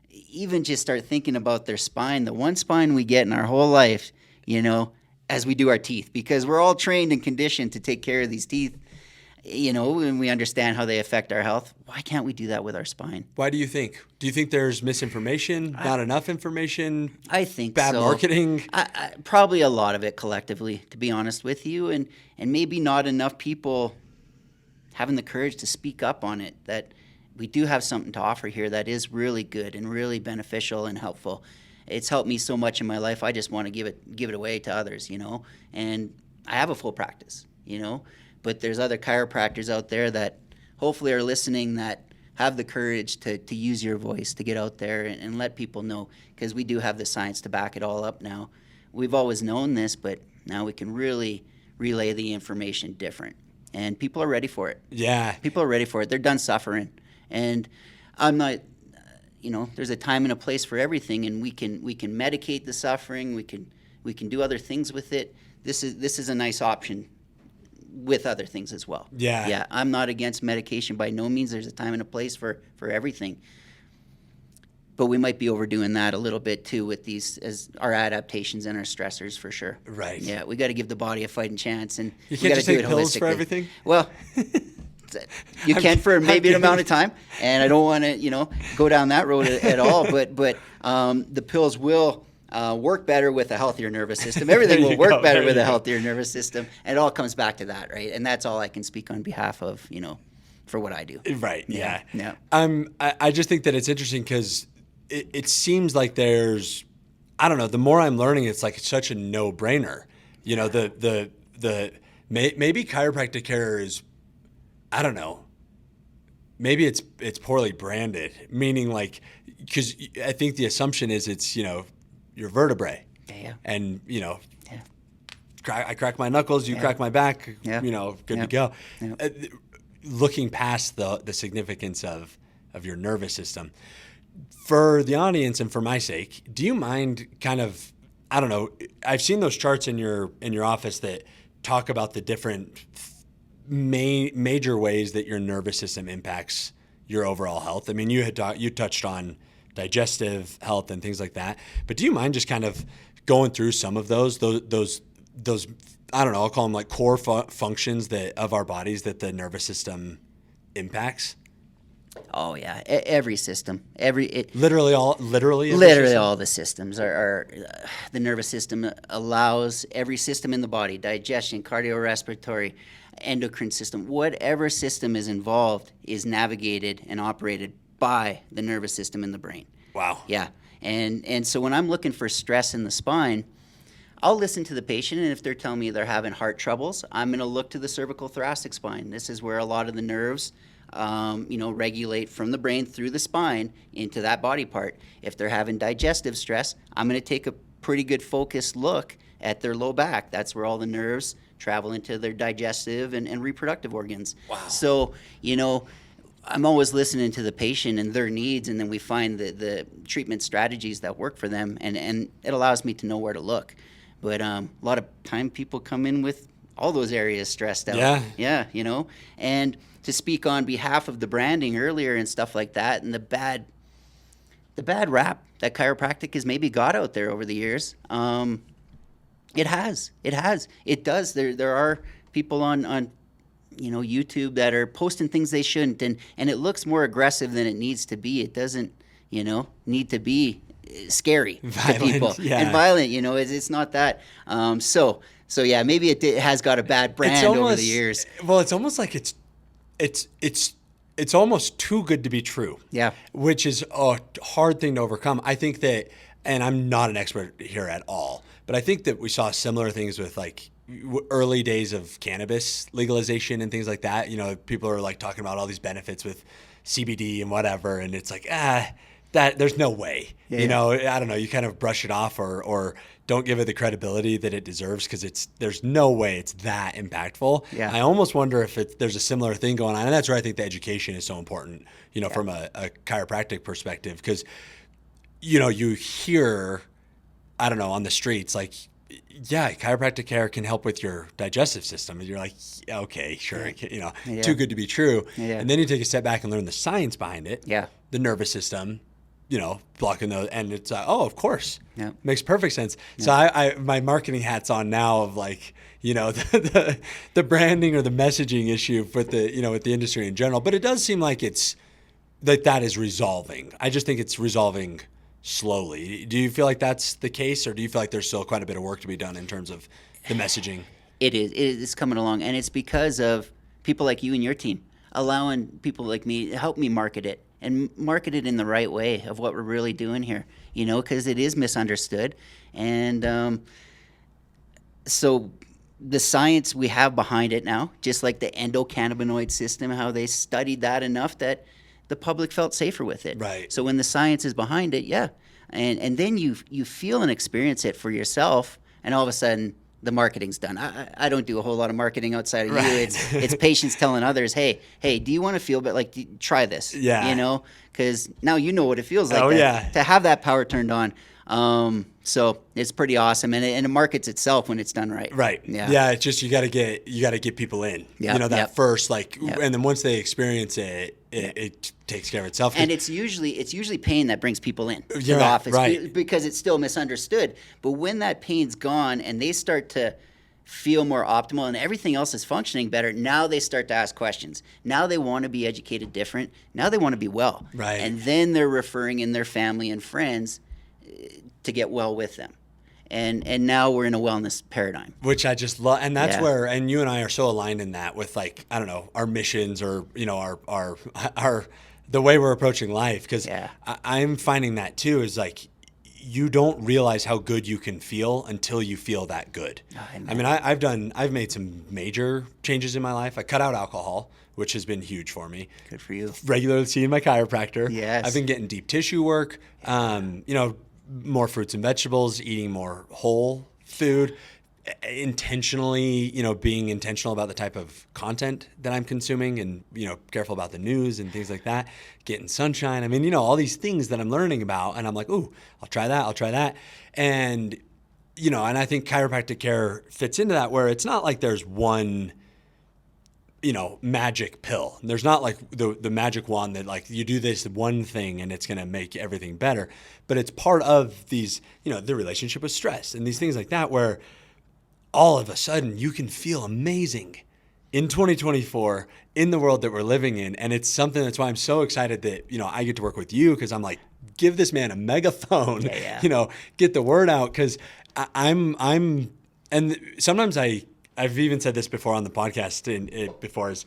even just start thinking about their spine, the one spine we get in our whole life, as we do our teeth, because we're all trained and conditioned to take care of these teeth, and we understand how they affect our health. Why can't we do that with our spine? Why do you think? Do you think there's misinformation, not enough information? I think bad so. Marketing? Probably a lot of it collectively, to be honest with you, and maybe not enough people having the courage to speak up on it, that we do have something to offer here that is really good and really beneficial and helpful. It's helped me so much in my life. I just want to give it away to others, and I have a full practice, but there's other chiropractors out there that hopefully are listening, that have the courage to use your voice, to get out there and let people know, because we do have the science to back it all up now. We've always known this, but now we can really relay the information different. And people are ready for it. Yeah. People are ready for it. They're done suffering. And I'm not, there's a time and a place for everything, and we can medicate the suffering. We can do other things with it. This is a nice option with other things as well. Yeah. Yeah. I'm not against medication by no means. There's a time and a place for everything. But we might be overdoing that a little bit too with these, as our adaptations and our stressors, for sure. Right. Yeah, we got to give the body a fighting chance, and You we can't got to just do take it pills for holistically. everything? Well, you can for maybe an amount of time, and I don't want to, go down that road at all. But the pills will work better with a healthier nervous system. Everything will work better with a healthier nervous system, and it all comes back to that, right? And that's all I can speak on behalf of, for what I do. Right. Yeah. Yeah. I just think that it's interesting, because it seems like there's, I don't know, the more I'm learning, it's like such a no-brainer. Maybe chiropractic care is, I don't know, maybe it's poorly branded, meaning like, because I think the assumption is it's, your vertebrae. Yeah. And, I crack my knuckles, you crack my back, Yeah. Good to go. Yeah. Looking past the significance of your nervous system. For the audience and for my sake, do you mind kind of, I don't know, I've seen those charts in your office that talk about the different major ways that your nervous system impacts your overall health. I mean, you touched on digestive health and things like that, but do you mind just kind of going through some of those I don't know, I'll call them like core functions of our bodies that the nervous system impacts? Oh yeah, every system, literally all the systems are the nervous system allows every system in the body, digestion, cardiorespiratory, endocrine system, whatever system is involved is navigated and operated by the nervous system in the brain. Wow. Yeah, and so when I'm looking for stress in the spine, I'll listen to the patient, and if they're telling me they're having heart troubles, I'm going to look to the cervical thoracic spine. This is where a lot of the nerves, regulate from the brain through the spine into that body part. If they're having digestive stress, I'm going to take a pretty good focused look at their low back. That's where all the nerves travel into their digestive and reproductive organs. Wow. So, I'm always listening to the patient and their needs, and then we find the treatment strategies that work for them, and it allows me to know where to look. But a lot of time people come in with all those areas stressed out. Yeah. Yeah, and to speak on behalf of the branding earlier and stuff like that, and the bad rap that chiropractic has maybe got out there over the years, it does. There are people on YouTube that are posting things they shouldn't, and it looks more aggressive than it needs to be. It doesn't, need to be scary Violent, to people and violent. It's not that. So yeah, maybe it has got a bad brand over the years. Well, it's almost like it's almost too good to be true. Yeah, which is a hard thing to overcome. I think that, and I'm not an expert here at all, but I think that we saw similar things with like early days of cannabis legalization and things like that. People are like talking about all these benefits with CBD and whatever, and it's like, that there's no way. Yeah. I don't know, you kind of brush it off or don't give it the credibility that it deserves, because there's no way it's that impactful. Yeah. I almost wonder if there's a similar thing going on, and that's where I think the education is so important, from a chiropractic perspective, because you hear, I don't know, on the streets, like, yeah, chiropractic care can help with your digestive system. And you're like, okay, sure, Yeah. Too good to be true. Yeah. And then you take a step back and learn the science behind it. Yeah. The nervous system, blocking those, and it's of course, Yeah. makes perfect sense. Yeah. So I my marketing hat's on now of like, the branding or the messaging issue with with the industry in general. But it does seem like it's like that is resolving. I just think it's resolving slowly. Do you feel like that's the case, or do you feel like there's still quite a bit of work to be done in terms of the messaging? It is coming along, and it's because of people like you and your team allowing people like me to help me market it, and market it in the right way of what we're really doing here, because it is misunderstood. And so the science we have behind it now, just like the endocannabinoid system, how they studied that enough that the public felt safer with it. Right. So when the science is behind it, yeah. And then you feel and experience it for yourself, and all of a sudden the marketing's done. I don't do a whole lot of marketing outside of right. you. It's patients telling others, hey, do you want to feel better? Like, try this. Yeah. Because now you know what it feels like yeah. to have that power turned on. So it's pretty awesome, and it markets itself when it's done right. Right. Yeah. It's just you got to get people in. Yeah. First, like, and then once they experience it, it takes care of itself. And it's usually pain that brings people in to the office, right. because it's still misunderstood. But when that pain's gone and they start to feel more optimal and everything else is functioning better, now they start to ask questions. Now they want to be educated different. Now they want to be well. Right. And then they're referring in their family and friends to get well with them. And now we're in a wellness paradigm, which I just love, and that's where, and you and I are so aligned in that with, like, I don't know, our missions, or our the way we're approaching life, because I'm finding that too, is like, you don't realize how good you can feel until you feel that good. I mean, I've made some major changes in my life. I cut out alcohol, which has been huge for me. Good for you. Regularly seeing my chiropractor. Yes. I've been getting deep tissue work. More fruits and vegetables, eating more whole food, intentionally, being intentional about the type of content that I'm consuming, and, careful about the news and things like that, getting sunshine. I mean, all these things that I'm learning about, and I'm like, ooh, I'll try that. And, and I think chiropractic care fits into that, where it's not like there's one, magic pill. There's not like the magic wand that, like, you do this one thing and it's going to make everything better. But it's part of these, the relationship with stress and these things like that, where all of a sudden you can feel amazing in 2024 in the world that we're living in. And it's something, that's why I'm so excited that, I get to work with you, because I'm like, give this man a megaphone, get the word out. Because I'm, and sometimes I've even said this before on the podcast is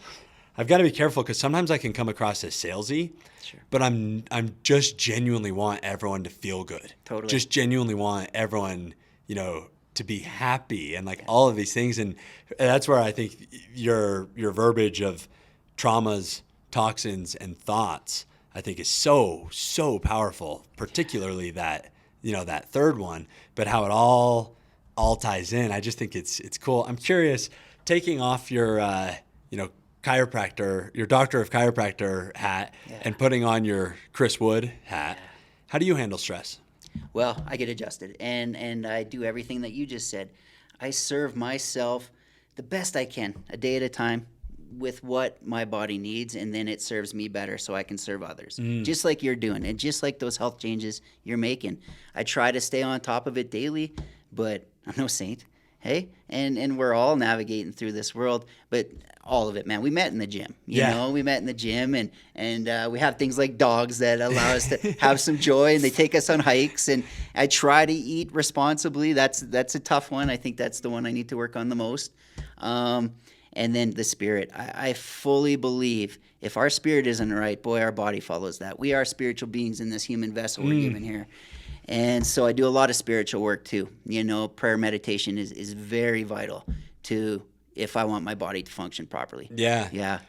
I've got to be careful, because sometimes I can come across as salesy, Sure. but I'm just genuinely want everyone to feel good. Totally. Just genuinely want everyone, to be happy and like all of these things. And that's where I think your verbiage of traumas, toxins, and thoughts, I think is so, so powerful, particularly that, that third one, but how it all ties in. I just think it's cool. I'm curious, taking off your, chiropractor, your doctor of chiropractor hat and putting on your Chris Wood hat. How do you handle stress? Well, I get adjusted, and I do everything that you just said. I serve myself the best I can, a day at a time, with what my body needs, and then it serves me better so I can serve others. Just like you're doing, and just like those health changes you're making. I try to stay on top of it daily, but I'm no saint. Hey, and we're all navigating through this world, but all of it, man. We met in the gym, you know. We met in the gym, and we have things like dogs that allow us to have some joy, and they take us on hikes. And I try to eat responsibly. That's a tough one. I think that's the one I need to work on the most. And then the spirit. I fully believe if our spirit isn't right, boy, our body follows that. We are spiritual beings in this human vessel we're given here. And so I do a lot of spiritual work too. Prayer meditation is very vital to if I want my body to function properly. Yeah.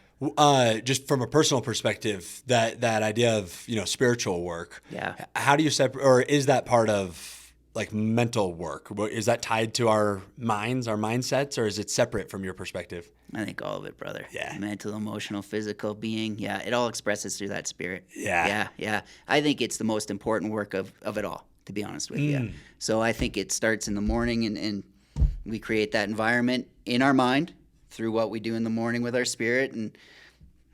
Just from a personal perspective, that idea of, spiritual work. Yeah. How do you separate, or is that part of like mental work? Is that tied to our minds, our mindsets, or is it separate from your perspective? I think all of it, brother. Yeah. Mental, emotional, physical, being. Yeah. It all expresses through that spirit. Yeah. Yeah. I think it's the most important work of it all, to be honest with you. So I think it starts in the morning, and we create that environment in our mind through what we do in the morning with our spirit. And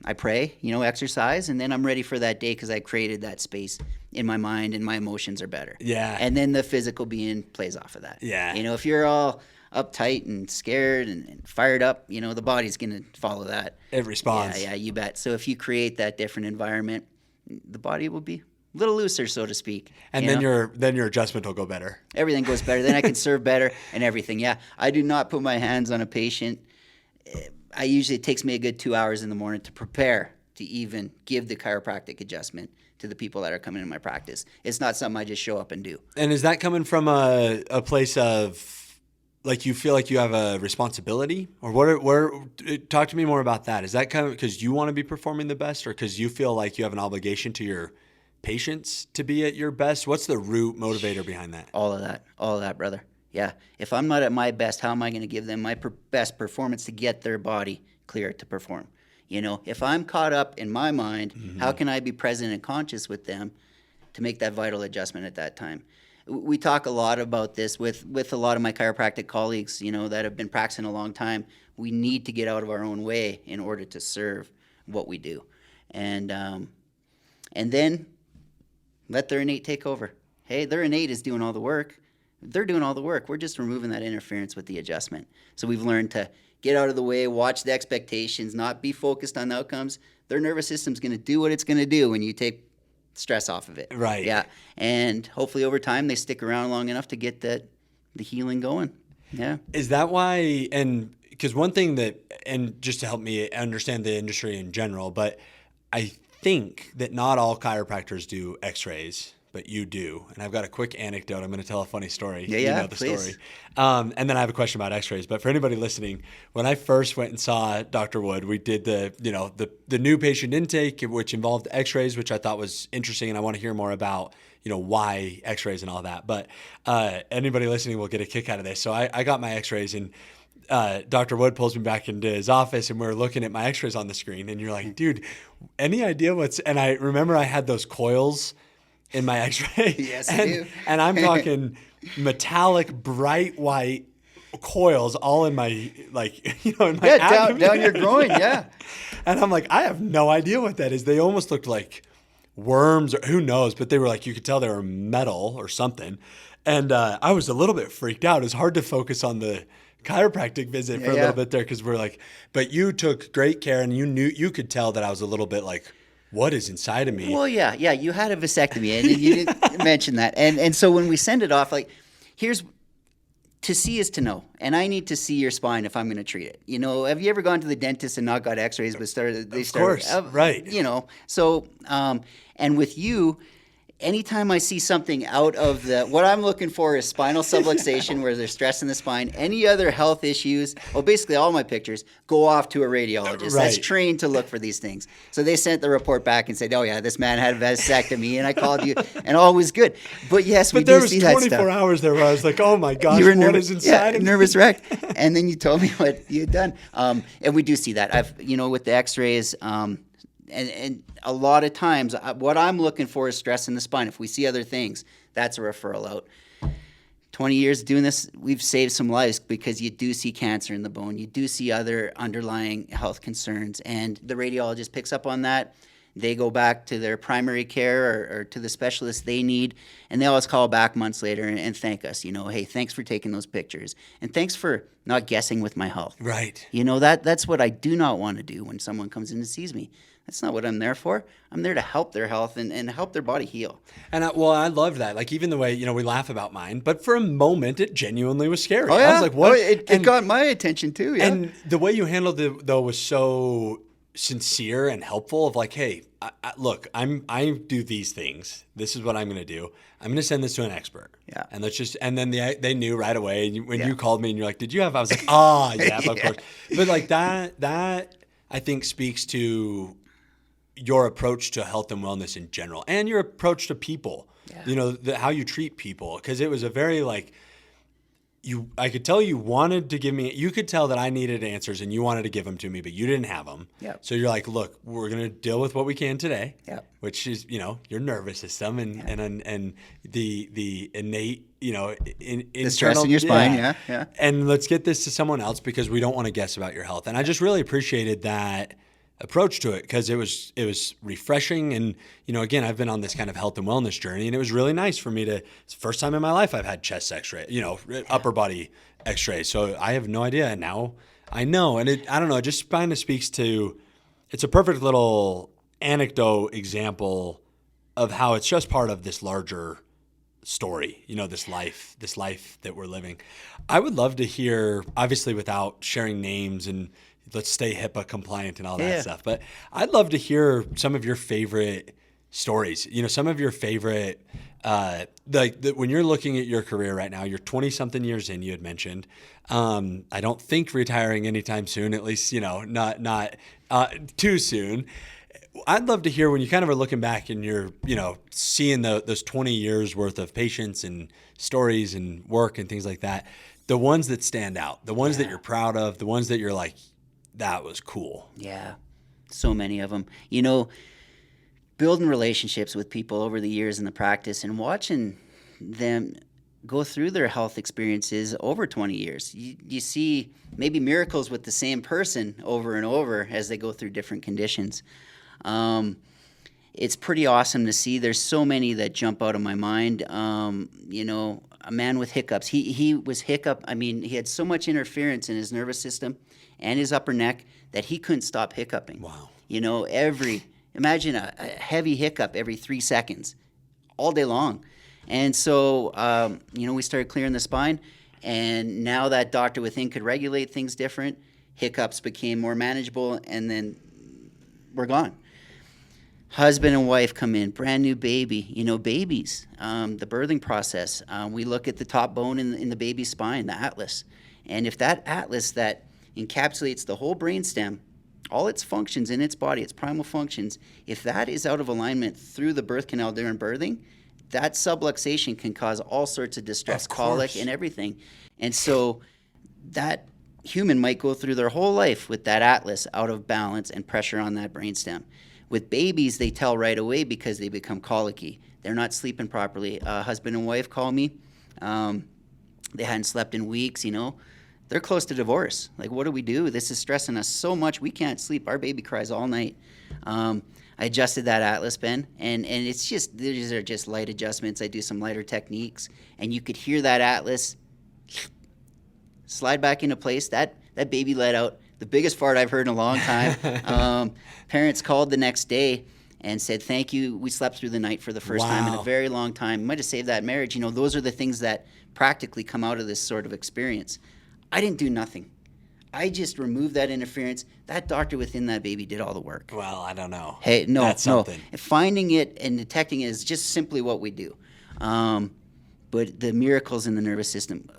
I pray, exercise, and then I'm ready for that day because I created that space in my mind and my emotions are better. Yeah. And then the physical being plays off of that. Yeah. If you're all uptight and scared and fired up, the body's going to follow that. It responds. Yeah, you bet. So if you create that different environment, the body will be a little looser, so to speak. And then your adjustment will go better. Everything goes better. Then I can serve better and everything. Yeah. I do not put my hands on a patient. It takes me a good 2 hours in the morning to prepare to even give the chiropractic adjustment to the people that are coming in my practice. It's not something I just show up and do. And is that coming from a place of like you feel like you have a responsibility, or talk to me more about that? Is that kind of because you want to be performing the best, or because you feel like you have an obligation to your patients to be at your best? What's the root motivator behind that? All of that, brother. Yeah. If I'm not at my best, how am I going to give them my best performance to get their body clear to perform? If I'm caught up in my mind, how can I be present and conscious with them to make that vital adjustment at that time? We talk a lot about this with a lot of my chiropractic colleagues, that have been practicing a long time. We need to get out of our own way in order to serve what we do. And then let their innate take over. Hey, their innate is doing all the work. They're doing all the work. We're just removing that interference with the adjustment. So we've learned to get out of the way, watch the expectations, not be focused on the outcomes. Their nervous system's going to do what it's going to do when you take stress off of it. Right. Yeah. And hopefully over time they stick around long enough to get the healing going. Yeah. Is that why? And because one thing and just to help me understand the industry in general, but I think that not all chiropractors do x-rays, but you do. And I've got a quick anecdote. I'm going to tell a funny story. Yeah, you know the please. story. And then I have a question about x-rays. But for anybody listening, when I first went and saw Dr. Wood, we did the new patient intake, which involved x-rays, which I thought was interesting. And I want to hear more about, why x-rays and all that. But anybody listening will get a kick out of this. So I got my x-rays, and Dr. Wood pulls me back into his office, and we're looking at my x-rays on the screen. And you're like, dude, any idea and I remember I had those coils in my x-ray. Yes, you do. And I'm talking metallic, bright white coils all in my, in my abdomen. down your groin, yeah. And I'm like, I have no idea what that is. They almost looked like worms, or who knows, but they were like, you could tell they were metal or something. And I was a little bit freaked out. It was hard to focus on the chiropractic visit for a little bit there, because we're like, but you took great care, and you could tell that I was a little bit like, what is inside of me? Well, yeah, you had a vasectomy, and you didn't mention that. And so when we send it off, here's to see is to know, and I need to see your spine if I'm going to treat it. Have you ever gone to the dentist and not got x-rays, but started? Of course, right. So, and with you, anytime I see something out of what I'm looking for is spinal subluxation, where there's stress in the spine. Any other health issues, basically all my pictures go off to a radiologist that's trained to look for these things. So they sent the report back and said, oh yeah, this man had a vasectomy, and I called you, and all was good. But yes, we do see that stuff. But there was 24 hours there where I was like, oh my gosh, what is inside of me? Nervous wreck. And then you told me what you had done. And we do see that. With the x-rays, and a lot of times, what I'm looking for is stress in the spine. If we see other things, that's a referral out. 20 years doing this, we've saved some lives, because you do see cancer in the bone. You do see other underlying health concerns, and the radiologist picks up on that. They go back to their primary care or to the specialist they need, and they always call back months later and thank us. Hey, thanks for taking those pictures, and thanks for not guessing with my health. Right. That's what I do not want to do when someone comes in and sees me. That's not what I'm there for. I'm there to help their health and help their body heal. And I love that. Like, even the way, we laugh about mine, but for a moment, it genuinely was scary. Oh, yeah. I was like, what? It got my attention too, yeah. And the way you handled it, though, was so sincere and helpful, of like, hey, look, I do these things. This is what I'm going to do. I'm going to send this to an expert. Yeah. And then they knew right away. When you called me and you're like, did you have, I was like, yeah, of course. But like that I think speaks to your approach to health and wellness in general, and your approach to people, how you treat people. Cause it was a very I could tell you wanted to give me, you could tell that I needed answers and you wanted to give them to me, but you didn't have them. Yep. So you're like, look, we're going to deal with what we can today, which is, your nervous system and the innate, the stress in your spine. Yeah. And let's get this to someone else, because we don't want to guess about your health. And I just really appreciated that approach to it, because it was refreshing. And again, I've been on this kind of health and wellness journey, and it was really nice for me to, it's the first time in my life I've had chest x-ray, upper body x-ray. So I have no idea, and now I know. And I don't know, it just kind of speaks to, it's a perfect little anecdote example of how it's just part of this larger story, this life that we're living. I would love to hear, obviously without sharing names, and let's stay HIPAA compliant and all that stuff, but I'd love to hear some of your favorite stories, some of your favorite, when you're looking at your career right now, you're 20 something years in, you had mentioned, I don't think retiring anytime soon, at least, not too soon. I'd love to hear, when you kind of are looking back and you're, seeing those 20 years worth of patients and stories and work and things like that, the ones that stand out, the ones that you're proud of, the ones that you're like, that was cool. Yeah, so many of them. Building relationships with people over the years in the practice and watching them go through their health experiences over 20 years. You see maybe miracles with the same person over and over as they go through different conditions. It's pretty awesome to see. There's so many that jump out of my mind. A man with hiccups. He was hiccup. I mean, he had so much interference in his nervous system and his upper neck that he couldn't stop hiccuping. Wow. Imagine a heavy hiccup every 3 seconds, all day long. And so, we started clearing the spine, and now that doctor within could regulate things different, hiccups became more manageable, and then we're gone. Husband and wife come in, brand new baby, babies, the birthing process. We look at the top bone in the baby's spine, the atlas. And if that atlas that encapsulates the whole brainstem, all its functions in its body, its primal functions, if that is out of alignment through the birth canal during birthing, that subluxation can cause all sorts of distress, colic, and everything. And so that human might go through their whole life with that atlas out of balance and pressure on that brainstem. With babies, they tell right away because they become colicky. They're not sleeping properly. Husband and wife call me. They hadn't slept in weeks, They're close to divorce. Like, what do we do? This is stressing us so much. We can't sleep. Our baby cries all night. I adjusted that atlas, Ben, and it's just, these are just light adjustments. I do some lighter techniques, and you could hear that atlas slide back into place. That baby let out the biggest fart I've heard in a long time. Parents called the next day and said, thank you. We slept through the night for the first time in a very long time. Might have saved that marriage. Those are the things that practically come out of this sort of experience. I didn't do nothing. I just removed that interference. That doctor within that baby did all the work. Well, I don't know. Hey, no, That's no. something. Finding it and detecting it is just simply what we do. But the miracles in the nervous system,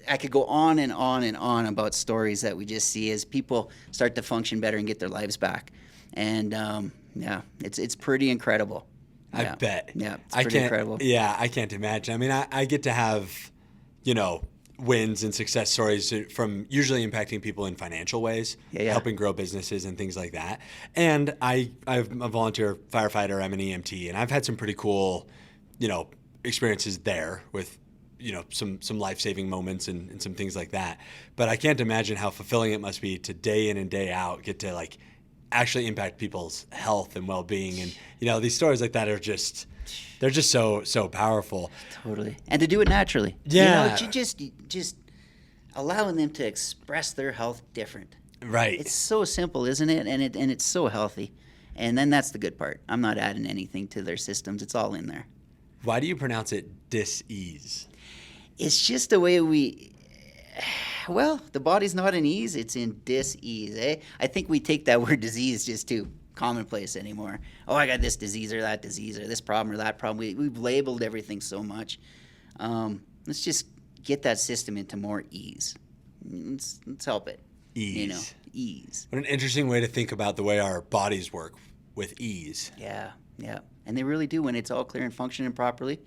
I could go on and on and on about stories that we just see as people start to function better and get their lives back. And yeah, it's pretty incredible. I Yeah. bet. Yeah, it's pretty incredible. Yeah, I can't imagine. I mean, I get to have, you know, wins and success stories from usually impacting people in financial ways, helping grow businesses and things like that. And I'm a volunteer firefighter, I'm an EMT, and I've had some pretty cool, you know, experiences there with, you know, some life-saving moments and some things like that. But I can't imagine how fulfilling it must be to day in and day out get to like actually impact people's health and well-being. And, you know, these stories like that are just, they're just so powerful. Totally. And to do it naturally. Yeah. You know, just allowing them to express their health different. Right. It's so simple, isn't it? And it's so healthy. And then that's the good part. I'm not adding anything to their systems. It's all in there. Why do you pronounce it dis-ease? It's just the way well, the body's not in ease, it's in dis-ease, eh? I think we take that word disease just too commonplace anymore. Oh, I got this disease or that disease or this problem or that problem. We've labeled everything so much. Let's just get that system into more ease. Let's help it. Ease. You know, ease. What an interesting way to think about the way our bodies work with ease. Yeah. And they really do when it's all clear and functioning properly.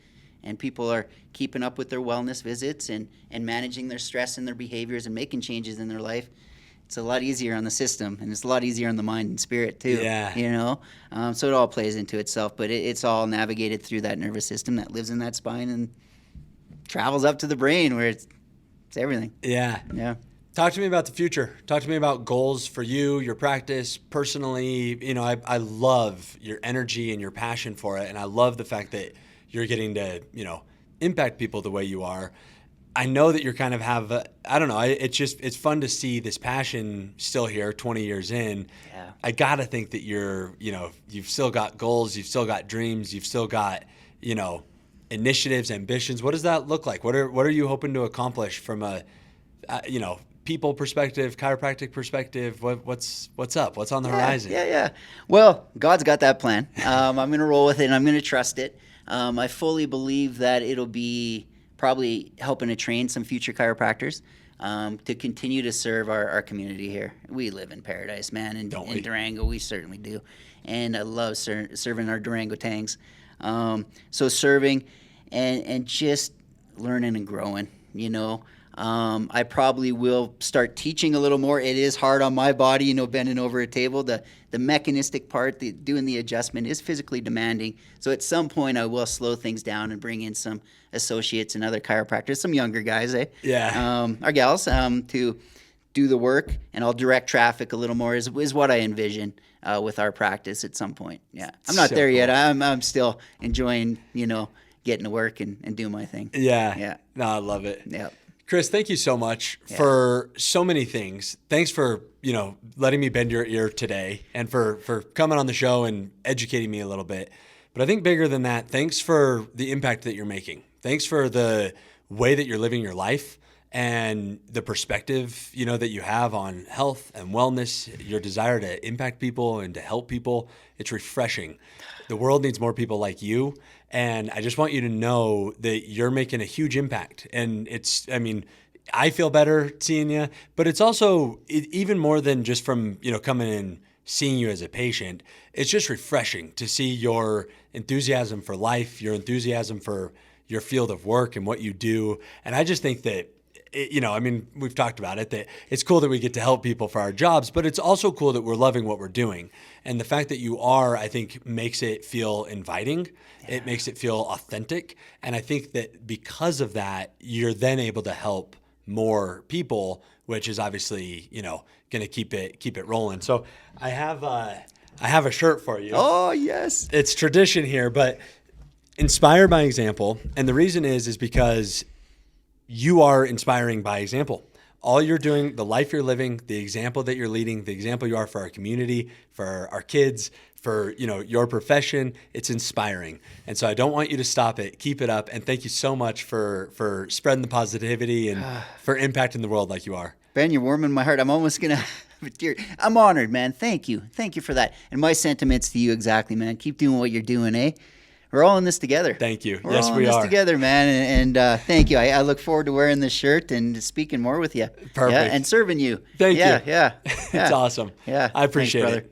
And people are keeping up with their wellness visits and managing their stress and their behaviors and making changes in their life. It's a lot easier on the system, and it's a lot easier on the mind and spirit too. Yeah. You know, so it all plays into itself, but it's all navigated through that nervous system that lives in that spine and travels up to the brain where it's everything. Yeah. Yeah. Talk to me about the future. Talk to me about goals for you, your practice, personally. You know, I love your energy and your passion for it, and I love the fact that you're getting to, you know, impact people the way you are. I know that you're kind of I don't know, it's fun to see this passion still here 20 years in. Yeah. I got to think that you've still got goals, you've still got dreams, you've still got, you know, initiatives, ambitions. What does that look like? What are you hoping to accomplish from a, you know, people perspective, chiropractic perspective? What's up? What's on the horizon? Yeah. Well, God's got that plan. I'm going to roll with it and I'm going to trust it. I fully believe that it'll be probably helping to train some future chiropractors to continue to serve our community here. We live in paradise, man, in Durango. We certainly do. And I love serving our Durango tangs. So serving and just learning and growing, you know. I probably will start teaching a little more. It is hard on my body, you know, bending over a table. The mechanistic part, doing the adjustment is physically demanding. So at some point I will slow things down and bring in some associates and other chiropractors, some younger guys, eh? Yeah. Or gals, to do the work, and I'll direct traffic a little more is what I envision with our practice at some point. Yeah. I'm not there yet. I'm still enjoying, you know, getting to work and doing my thing. Yeah. No, I love it. Yeah. Chris, thank you so much for so many things. Thanks for, you know, letting me bend your ear today and for coming on the show and educating me a little bit. But I think bigger than that, thanks for the impact that you're making. Thanks for the way that you're living your life and the perspective, you know, that you have on health and wellness, your desire to impact people and to help people. It's refreshing. The world needs more people like you. And I just want you to know that you're making a huge impact. And I feel better seeing you, but it's also even more than just from, you know, coming in, seeing you as a patient. It's just refreshing to see your enthusiasm for life, your enthusiasm for your field of work and what you do. And I just think that, we've talked about it, that it's cool that we get to help people for our jobs, but it's also cool that we're loving what we're doing. And the fact that you are, I think, makes it feel inviting. Yeah. It makes it feel authentic. And I think that because of that, you're then able to help more people, which is obviously, you know, going to keep it rolling. So I have a shirt for you. Oh, yes. It's tradition here, but inspire by example. And the reason is because you are inspiring by example. All you're doing, the life you're living, the example that you're leading, the example you are for our community, for our kids, for, you know, your profession, it's inspiring. And so I don't want you to stop it. Keep it up. And thank you so much for spreading the positivity and for impacting the world like you are. Ben, you're warming my heart. I'm almost going to have a tear. I'm honored, man. Thank you. Thank you for that. And my sentiments to you exactly, man. Keep doing what you're doing, eh? We're all in this together. Thank you. We're Yes, all we in this are. together, man. And thank you. I look forward to wearing this shirt and speaking more with you. Perfect. Yeah, and serving you. Thank you. Yeah. It's awesome. Yeah. I appreciate Thanks, brother. it.